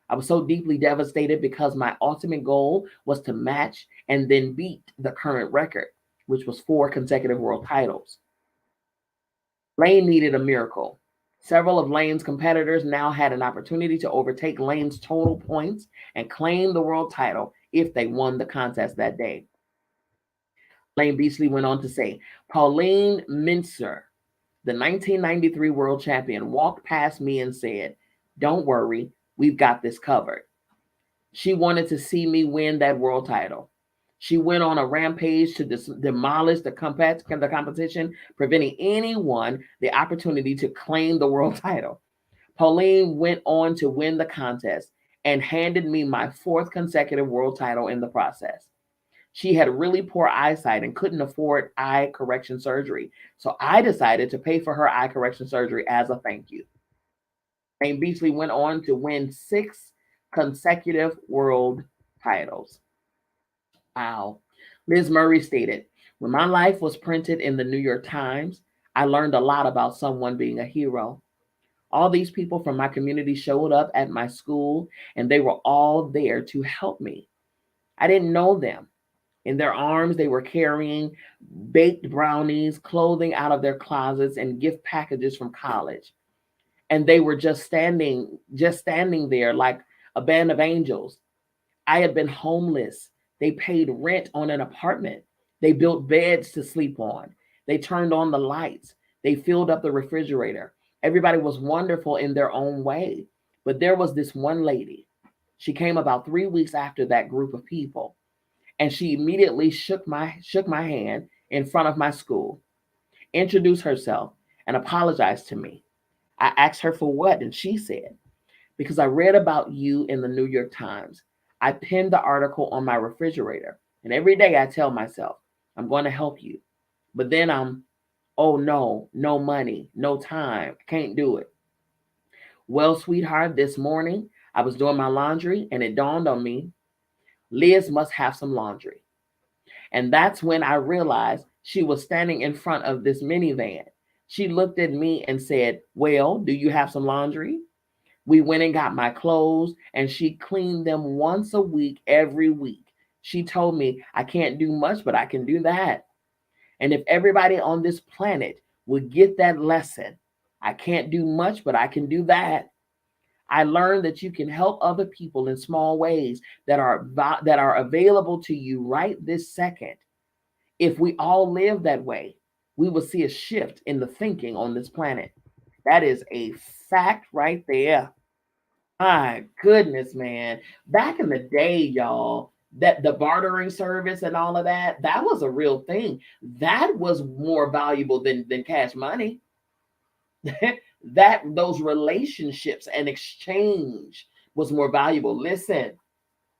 I was so deeply devastated because my ultimate goal was to match and then beat the current record, which was 4 consecutive world titles. Lane needed a miracle. Several of Lane's competitors now had an opportunity to overtake Lane's total points and claim the world title if they won the contest that day." Lane Beachley went on to say, "Pauline Mincer, the 1993 world champion, walked past me and said, 'Don't worry, we've got this covered.' She wanted to see me win that world title. She went on a rampage to demolish the competition, preventing anyone the opportunity to claim the world title. Pauline went on to win the contest and handed me my fourth consecutive world title in the process. She had really poor eyesight and couldn't afford eye correction surgery. So I decided to pay for her eye correction surgery as a thank you." And Beachley went on to win 6 consecutive world titles. Wow. Liz Murray stated, "When my life was printed in the New York Times, I learned a lot about someone being a hero. All these people from my community showed up at my school, and they were all there to help me. I didn't know them. In their arms, they were carrying baked brownies, clothing out of their closets, and gift packages from college. And they were just standing there like a band of angels. I had been homeless. They paid rent on an apartment. They built beds to sleep on. They turned on the lights. They filled up the refrigerator. Everybody was wonderful in their own way. But there was this one lady. She came about 3 weeks after that group of people, and she immediately shook my hand in front of my school, introduced herself, and apologized to me. I asked her for what, and she said, because I read about you in the New York Times. I pinned the article on my refrigerator, and every day I tell myself, I'm going to help you. But then oh no, no money, no time, I can't do it. Well, sweetheart, this morning I was doing my laundry and it dawned on me, Liz must have some laundry. And that's when I realized she was standing in front of this minivan. She looked at me and said, well, do you have some laundry? We went and got my clothes, and she cleaned them once a week, every week. She told me, I can't do much, but I can do that. And if everybody on this planet would get that lesson, I can't do much, but I can do that. I learned that you can help other people in small ways that are available to you right this second. If we all live that way, we will see a shift in the thinking on this planet. That is a fact right there. My goodness, man. Back in the day, y'all, that the bartering service and all of that, that was a real thing. That was more valuable than cash money. That those relationships and exchange was more valuable. Listen,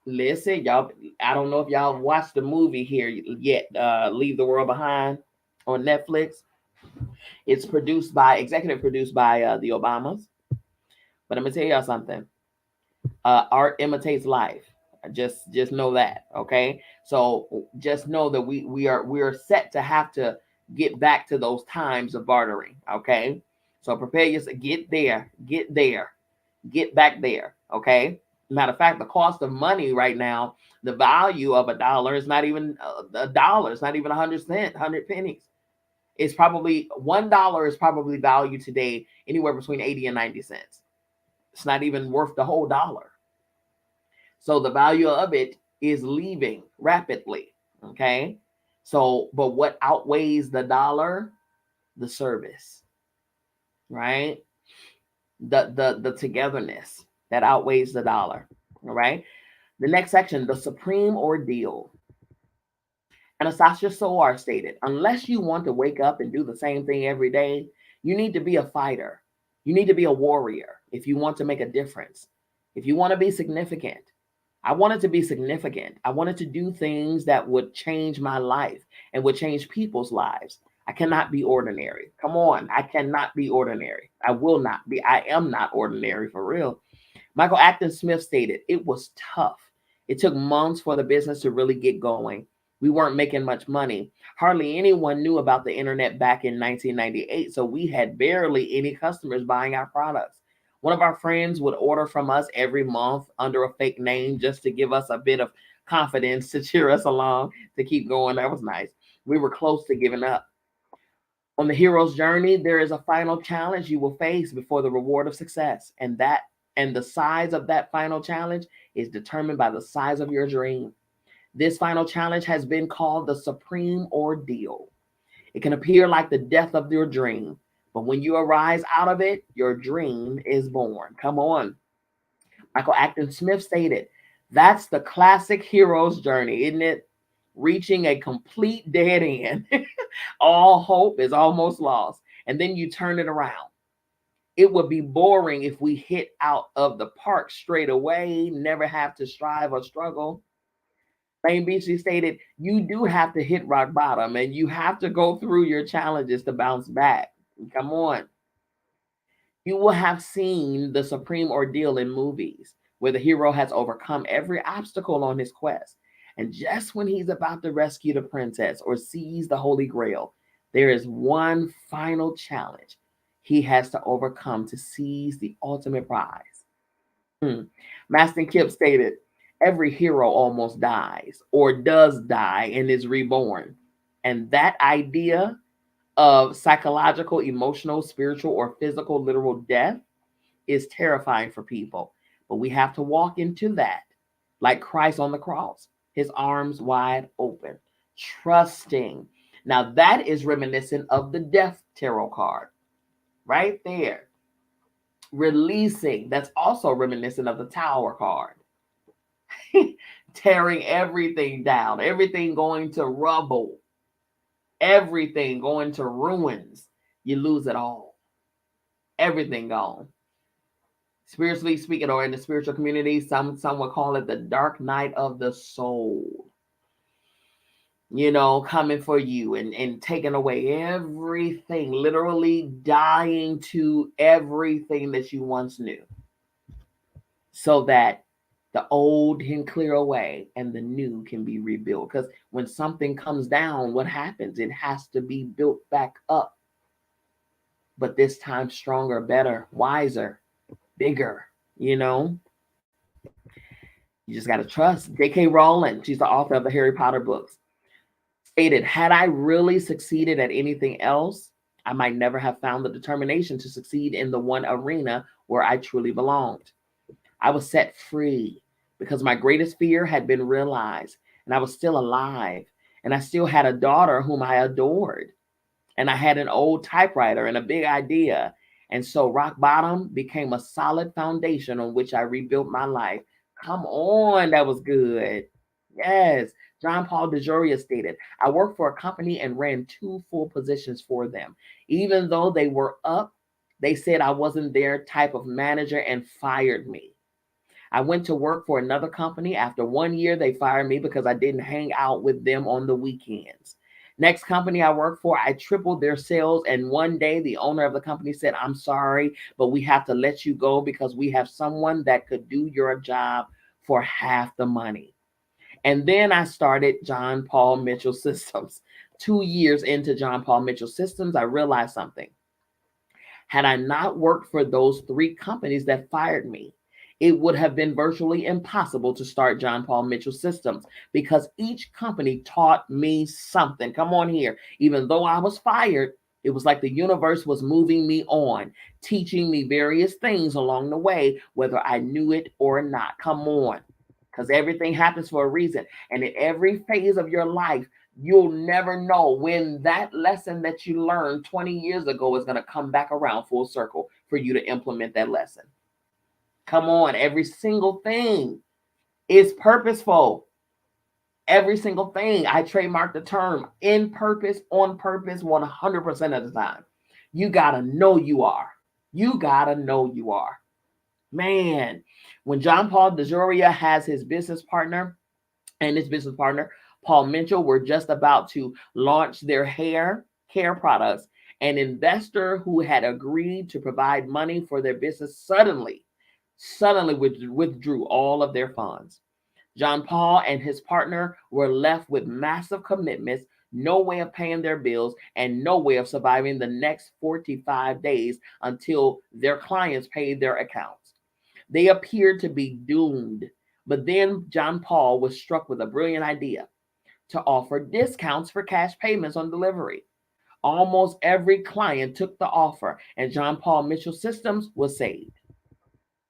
y'all. I don't know if y'all watched the movie here yet. Leave the World Behind on Netflix. It's executive produced by the Obamas. But I'm gonna tell y'all something. Art imitates life. Just know that, okay? So just know that we are set to have to get back to those times of bartering, okay? So prepare yourself. Get back there, okay? Matter of fact, the cost of money right now, the value of a dollar is not even a dollar. It's not even 100 cents, 100 pennies. It's probably $1 is probably valued today anywhere between 80 and 90 cents. It's not even worth the whole dollar. So the value of it is leaving rapidly. Okay. So, but what outweighs the dollar? The service, right? The togetherness that outweighs the dollar. All right. The next section, the supreme ordeal. Anastasia Soar stated, unless you want to wake up and do the same thing every day, you need to be a fighter. You need to be a warrior if you want to make a difference. If you want to be significant. I wanted to be significant. I wanted to do things that would change my life and would change people's lives. I cannot be ordinary. Come on. I cannot be ordinary. I will not be. I am not ordinary for real. Michael Acton Smith stated, it was tough. It took months for the business to really get going. We weren't making much money. Hardly anyone knew about the internet back in 1998, so we had barely any customers buying our products. One of our friends would order from us every month under a fake name just to give us a bit of confidence to cheer us along to keep going. That was nice. We were close to giving up. On the hero's journey, there is a final challenge you will face before the reward of success. And the size of that final challenge is determined by the size of your dream. This final challenge has been called the supreme ordeal. It can appear like the death of your dream, but when you arise out of it, your dream is born. Come on. Michael Acton Smith stated, that's the classic hero's journey, isn't it? Reaching a complete dead end. All hope is almost lost. And then you turn it around. It would be boring if we hit out of the park straight away, never have to strive or struggle. Lane Beachley stated, you do have to hit rock bottom and you have to go through your challenges to bounce back. Come on. You will have seen the supreme ordeal in movies where the hero has overcome every obstacle on his quest. And just when he's about to rescue the princess or seize the Holy Grail, there is one final challenge he has to overcome to seize the ultimate prize. Maston Kipp stated, every hero almost dies or does die and is reborn. And that idea of psychological, emotional, spiritual, or physical literal death is terrifying for people. But we have to walk into that like Christ on the cross, his arms wide open, trusting Now that is reminiscent of the Death Tarot card right there. Releasing, that's also reminiscent of the Tower card. Tearing everything down, everything going to rubble, everything going to ruins. You lose it all. Everything gone. Spiritually speaking, or in the spiritual community, some would call it the dark night of the soul. Coming for you and taking away everything, literally dying to everything that you once knew, so that the old can clear away and the new can be rebuilt. Because when something comes down, what happens? It has to be built back up. But this time stronger, better, wiser, bigger, You just got to trust. J.K. Rowling, she's the author of the Harry Potter books, stated, had I really succeeded at anything else, I might never have found the determination to succeed in the one arena where I truly belonged. I was set free because my greatest fear had been realized, and I was still alive, and I still had a daughter whom I adored, and I had an old typewriter and a big idea. And so rock bottom became a solid foundation on which I rebuilt my life. Come on, that was good. Yes. John Paul DeJoria stated, I worked for a company and ran 2 full positions for them. Even though they were up, they said I wasn't their type of manager and fired me. I went to work for another company. After 1 year, they fired me because I didn't hang out with them on the weekends. Next company I worked for, I tripled their sales. And one day the owner of the company said, I'm sorry, but we have to let you go because we have someone that could do your job for half the money. And then I started John Paul Mitchell Systems. 2 years into John Paul Mitchell Systems, I realized something. Had I not worked for those 3 companies that fired me, it would have been virtually impossible to start John Paul Mitchell Systems, because each company taught me something. Come on here. Even though I was fired, it was like the universe was moving me on, teaching me various things along the way, whether I knew it or not. Come on. Because everything happens for a reason. And in every phase of your life, you'll never know when that lesson that you learned 20 years ago is going to come back around full circle for you to implement that lesson. Come on, every single thing is purposeful. Every single thing. I trademarked the term in purpose, on purpose, 100% of the time. You got to know you are. You got to know you are. Man, when John Paul DeJoria has his business partner and his business partner, Paul Mitchell, were just about to launch their hair care products, an investor who had agreed to provide money for their business suddenly withdrew all of their funds. John Paul and his partner were left with massive commitments, no way of paying their bills, and no way of surviving the next 45 days until their clients paid their accounts. They appeared to be doomed, but then John Paul was struck with a brilliant idea to offer discounts for cash payments on delivery. Almost every client took the offer, and John Paul Mitchell Systems was saved.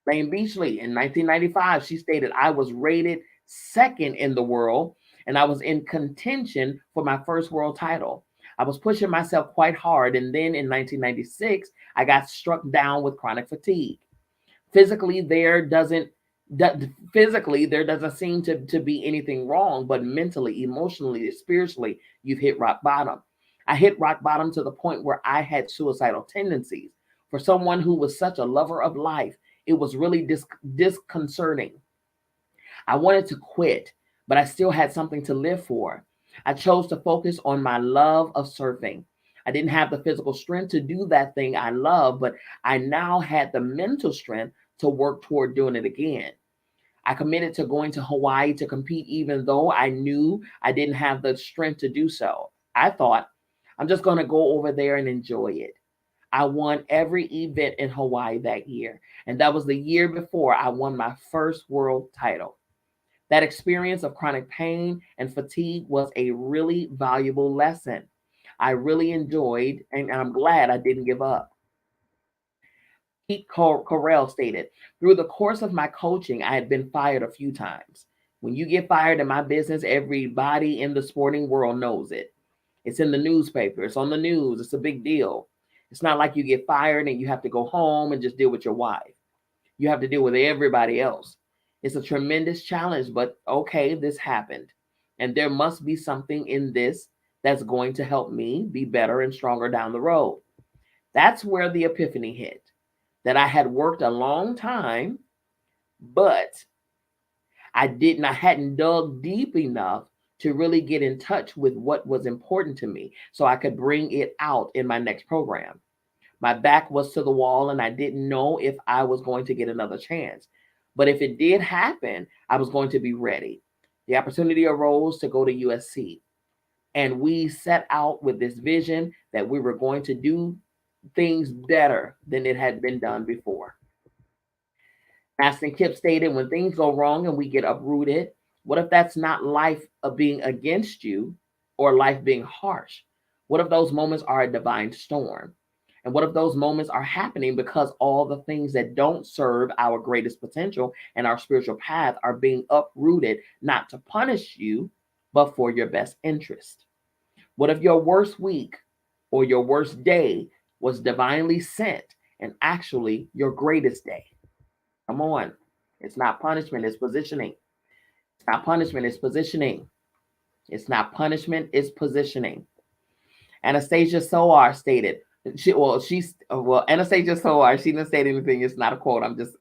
Lane Beachley in 1995, she stated, I was rated second in the world, and I was in contention for my first world title. I was pushing myself quite hard, and then in 1996, I got struck down with chronic fatigue. Physically, there doesn't seem to be anything wrong, but mentally, emotionally, spiritually, you've hit rock bottom. I hit rock bottom to the point where I had suicidal tendencies. For someone who was such a lover of life, it was really disconcerting. I wanted to quit, but I still had something to live for. I chose to focus on my love of surfing. I didn't have the physical strength to do that thing I love, but I now had the mental strength to work toward doing it again. I committed to going to Hawaii to compete, even though I knew I didn't have the strength to do so. I thought, I'm just going to go over there and enjoy it. I won every event in Hawaii that year, and that was the year before I won my first world title. That experience of chronic pain and fatigue was a really valuable lesson. I really enjoyed, and I'm glad I didn't give up. Pete Correll stated, through the course of my coaching, I had been fired a few times. When you get fired in my business, everybody in the sporting world knows it. It's in the newspaper. It's on the news. It's a big deal. It's not like you get fired and you have to go home and just deal with your wife. You have to deal with everybody else. It's a tremendous challenge, but okay, this happened. And there must be something in this that's going to help me be better and stronger down the road. That's where the epiphany hit, that I had worked a long time, but I hadn't dug deep enough to really get in touch with what was important to me so I could bring it out in my next program. My back was to the wall and I didn't know if I was going to get another chance. But if it did happen, I was going to be ready. The opportunity arose to go to USC. And we set out with this vision that we were going to do things better than it had been done before. Aston Kip stated, when things go wrong and we get uprooted, what if that's not life of being against you or life being harsh? What if those moments are a divine storm? And what if those moments are happening because all the things that don't serve our greatest potential and our spiritual path are being uprooted, not to punish you, but for your best interest? What if your worst week or your worst day was divinely sent and actually your greatest day? Come on. It's not punishment, it's positioning. It's not punishment, it's positioning. It's not punishment, it's positioning. Anastasia Soar stated, Anastasia Soar, she didn't say anything. It's not a quote. I'm just,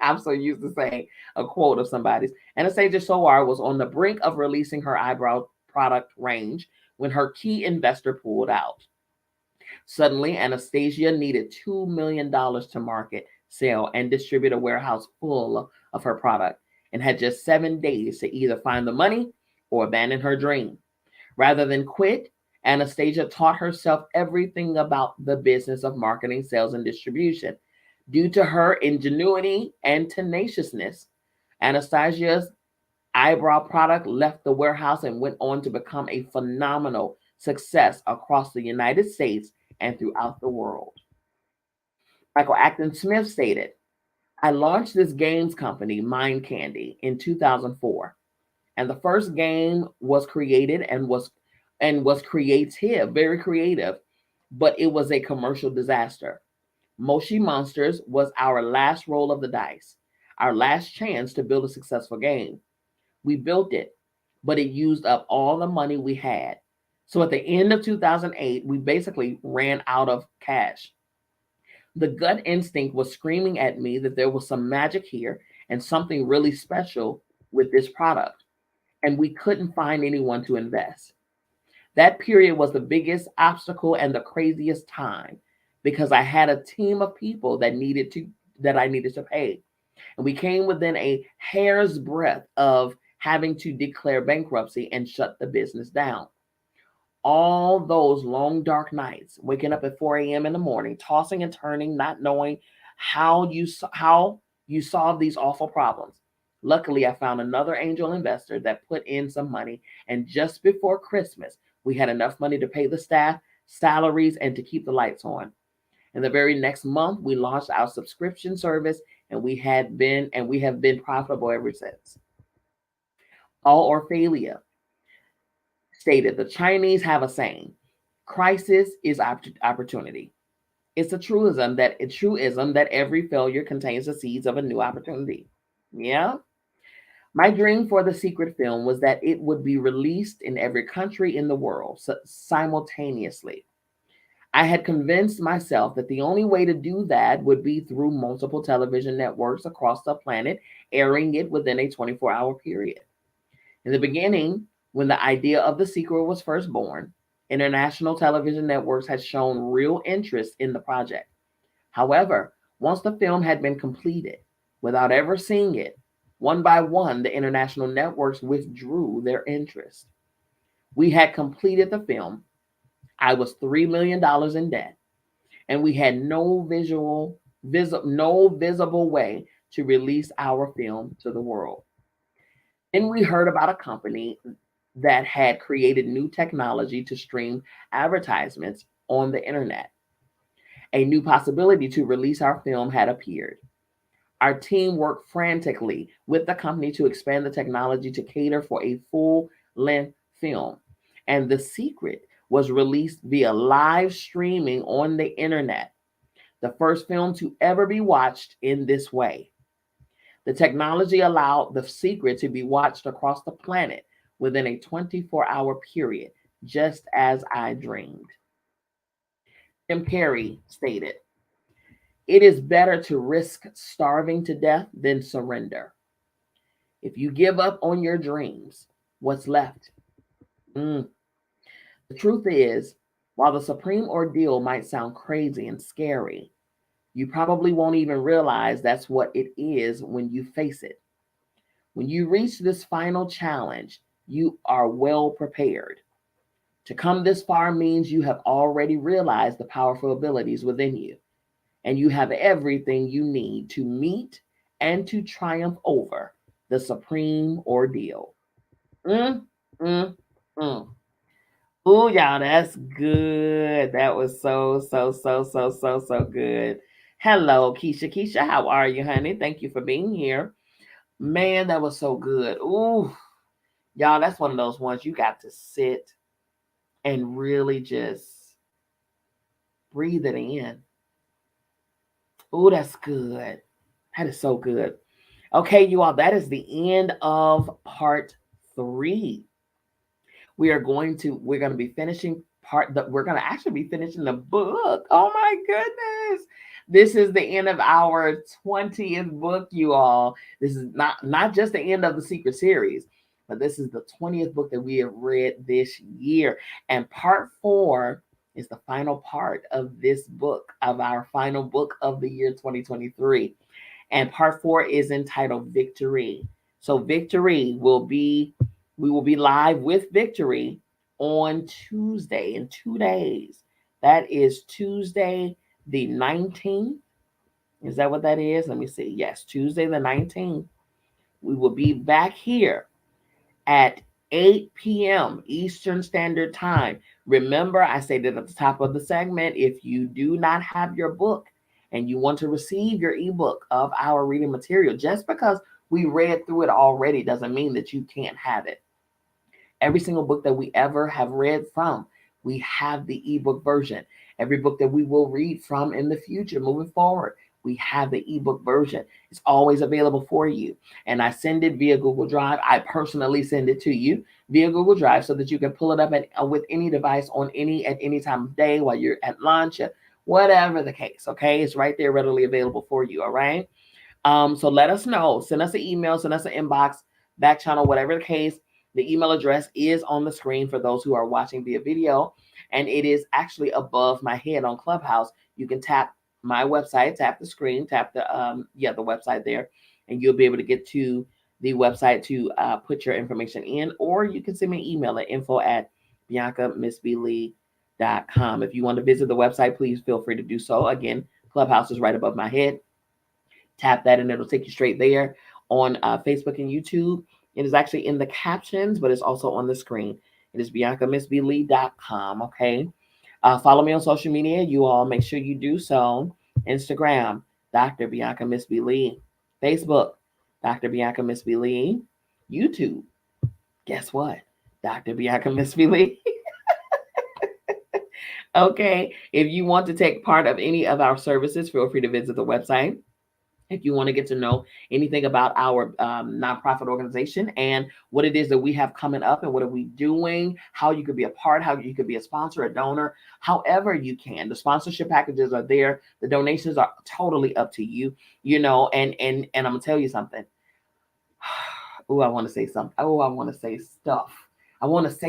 I'm so used to saying a quote of somebody's. Anastasia Soar was on the brink of releasing her eyebrow product range when her key investor pulled out. Suddenly, Anastasia needed $2 million to market, sell, and distribute a warehouse full of her product and had just 7 days to either find the money or abandon her dream. Rather than quit, Anastasia taught herself everything about the business of marketing, sales, and distribution. Due to her ingenuity and tenaciousness, Anastasia's eyebrow product left the warehouse and went on to become a phenomenal success across the United States and throughout the world. Michael Acton Smith stated, I launched this games company, Mind Candy, in 2004. And the first game was created and was creative, very creative, but it was a commercial disaster. Moshi Monsters was our last roll of the dice, our last chance to build a successful game. We built it, but it used up all the money we had. So at the end of 2008, we basically ran out of cash. The gut instinct was screaming at me that there was some magic here and something really special with this product, and we couldn't find anyone to invest. That period was the biggest obstacle and the craziest time because I had a team of people that I needed to pay. And we came within a hair's breadth of having to declare bankruptcy and shut the business down. All those long dark nights, waking up at 4 a.m. in the morning, tossing and turning, not knowing how you solve these awful problems. Luckily, I found another angel investor that put in some money, and just before Christmas, we had enough money to pay the staff salaries and to keep the lights on. And the very next month, we launched our subscription service, and we have been profitable ever since. All Orphalia stated, the Chinese have a saying, crisis is opportunity. It's a truism that every failure contains the seeds of a new opportunity. Yeah. My dream for the secret film was that it would be released in every country in the world simultaneously. I had convinced myself that the only way to do that would be through multiple television networks across the planet, airing it within a 24-hour period. In the beginning, when the idea of the sequel was first born, international television networks had shown real interest in the project. However, once the film had been completed, without ever seeing it, one by one, the international networks withdrew their interest. We had completed the film. I was $3 million in debt, and we had no visible way to release our film to the world. Then we heard about a company that had created new technology to stream advertisements on the internet. A new possibility to release our film had appeared. Our team worked frantically with the company to expand the technology to cater for a full length film. And the secret was released via live streaming on the internet, the first film to ever be watched in this way. The technology allowed The Secret to be watched across the planet within a 24-hour period, just as I dreamed. Jim Carrey stated, "It is better to risk starving to death than surrender. If you give up on your dreams, what's left?" Mm. The truth is, while the supreme ordeal might sound crazy and scary, you probably won't even realize that's what it is when you face it. When you reach this final challenge, you are well prepared. To come this far means you have already realized the powerful abilities within you, and you have everything you need to meet and to triumph over the supreme ordeal. Mm, mm, mm. Ooh, y'all, that's good. That was so good. Hello, Keisha. Keisha, how are you, honey? Thank you for being here. Man, that was so good. Ooh, y'all, that's one of those ones you got to sit and really just breathe it in. Ooh, that's good. That is so good. Okay, you all, that is the end of part 3. We're going to be finishing we're going to actually be finishing the book. Oh my goodness. This is the end of our 20th book, you all. This is not just the end of the Secret series, but this is the 20th book that we have read this year. And part 4 is the final part of this book, of our final book of the year 2023. And part 4 is entitled Victory. So Victory we will be live with Victory on Tuesday in 2 days. That is Tuesday the 19th. Is that what that is? Let me see. Yes, Tuesday the 19th. We will be back here at 8 p.m. Eastern Standard Time. Remember, I stated at the top of the segment, if you do not have your book and you want to receive your ebook of our reading material, just because we read through it already doesn't mean that you can't have it. Every single book that we ever have read from, we have the ebook version. Every book that we will read from in the future, moving forward, we have the ebook version. It's always available for you. And I send it via Google Drive. I personally send it to you via Google Drive so that you can pull it up with any device at any time of day while you're at lunch, whatever the case. Okay, it's right there readily available for you. All right. So let us know. Send us an email, send us an inbox, back channel, whatever the case. The email address is on the screen for those who are watching via video, and it is actually above my head on Clubhouse. You can tap my website, tap the screen, tap the website there, and you'll be able to get to the website to put your information in, or you can send me an email at info@biancamissblee.com. If you want to visit the website, please feel free to do so. Again, Clubhouse is right above my head. Tap that and it'll take you straight there on Facebook and YouTube. It is actually in the captions, but it's also on the screen. It is biancamissblee.com. Okay. Follow me on social media. You all make sure you do so. Instagram, Dr. Bianca Miss B. Lee. Facebook, Dr. Bianca Miss B. Lee. YouTube, guess what? Dr. Bianca Miss B. Lee. Okay. If you want to take part of any of our services, feel free to visit the website. If you want to get to know anything about our nonprofit organization and what it is that we have coming up and what are we doing, how you could be a part, how you could be a sponsor, a donor, however you can. The sponsorship packages are there. The donations are totally up to you, and I'm going to tell you something. Oh, I want to say something. Oh, I want to say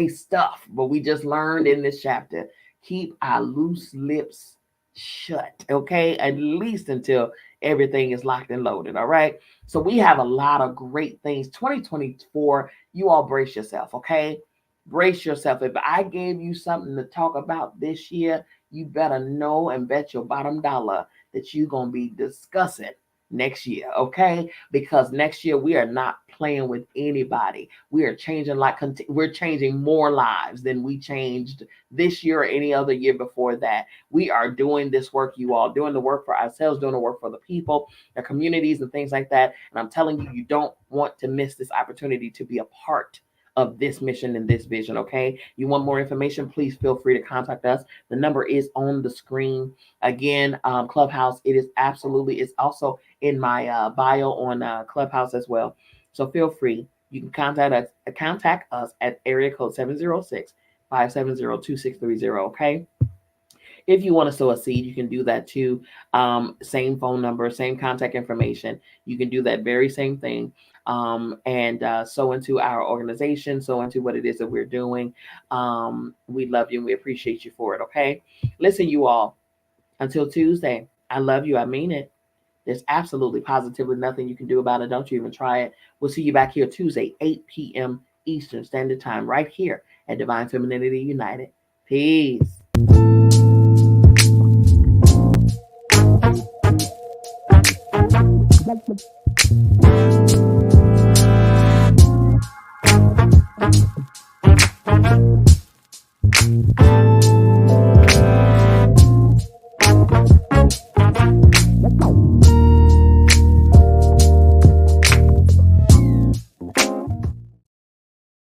stuff. But we just learned in this chapter, keep our loose lips shut, okay? At least until everything is locked and loaded, all right? So we have a lot of great things. 2024, you all brace yourself, okay? Brace yourself. If I gave you something to talk about this year, you better know and bet your bottom dollar that you're going to be discussing next year, okay? Because next year we are not playing with anybody. We are changing we're changing more lives than we changed this year or any other year before that. We are doing this work, you all, doing the work for ourselves, doing the work for the people, the communities and things like that. And I'm telling you, you don't want to miss this opportunity to be a part of this mission and this vision. Okay. You want more information? Please feel free to contact us. The number is on the screen. Again, Clubhouse, it is absolutely, it's also in my bio on Clubhouse as well. So feel free. You can contact us at area code 706-570-2630. Okay. If you want to sow a seed, you can do that too. Same phone number, same contact information. You can do that very same thing. And sow into our organization, sow into what it is that we're doing. We love you and we appreciate you for it. Okay. Listen, you all, until Tuesday, I love you. I mean it. There's absolutely positively nothing you can do about it. Don't you even try it. We'll see you back here Tuesday, 8 p.m. Eastern Standard Time, right here at Divine Femininity United. Peace.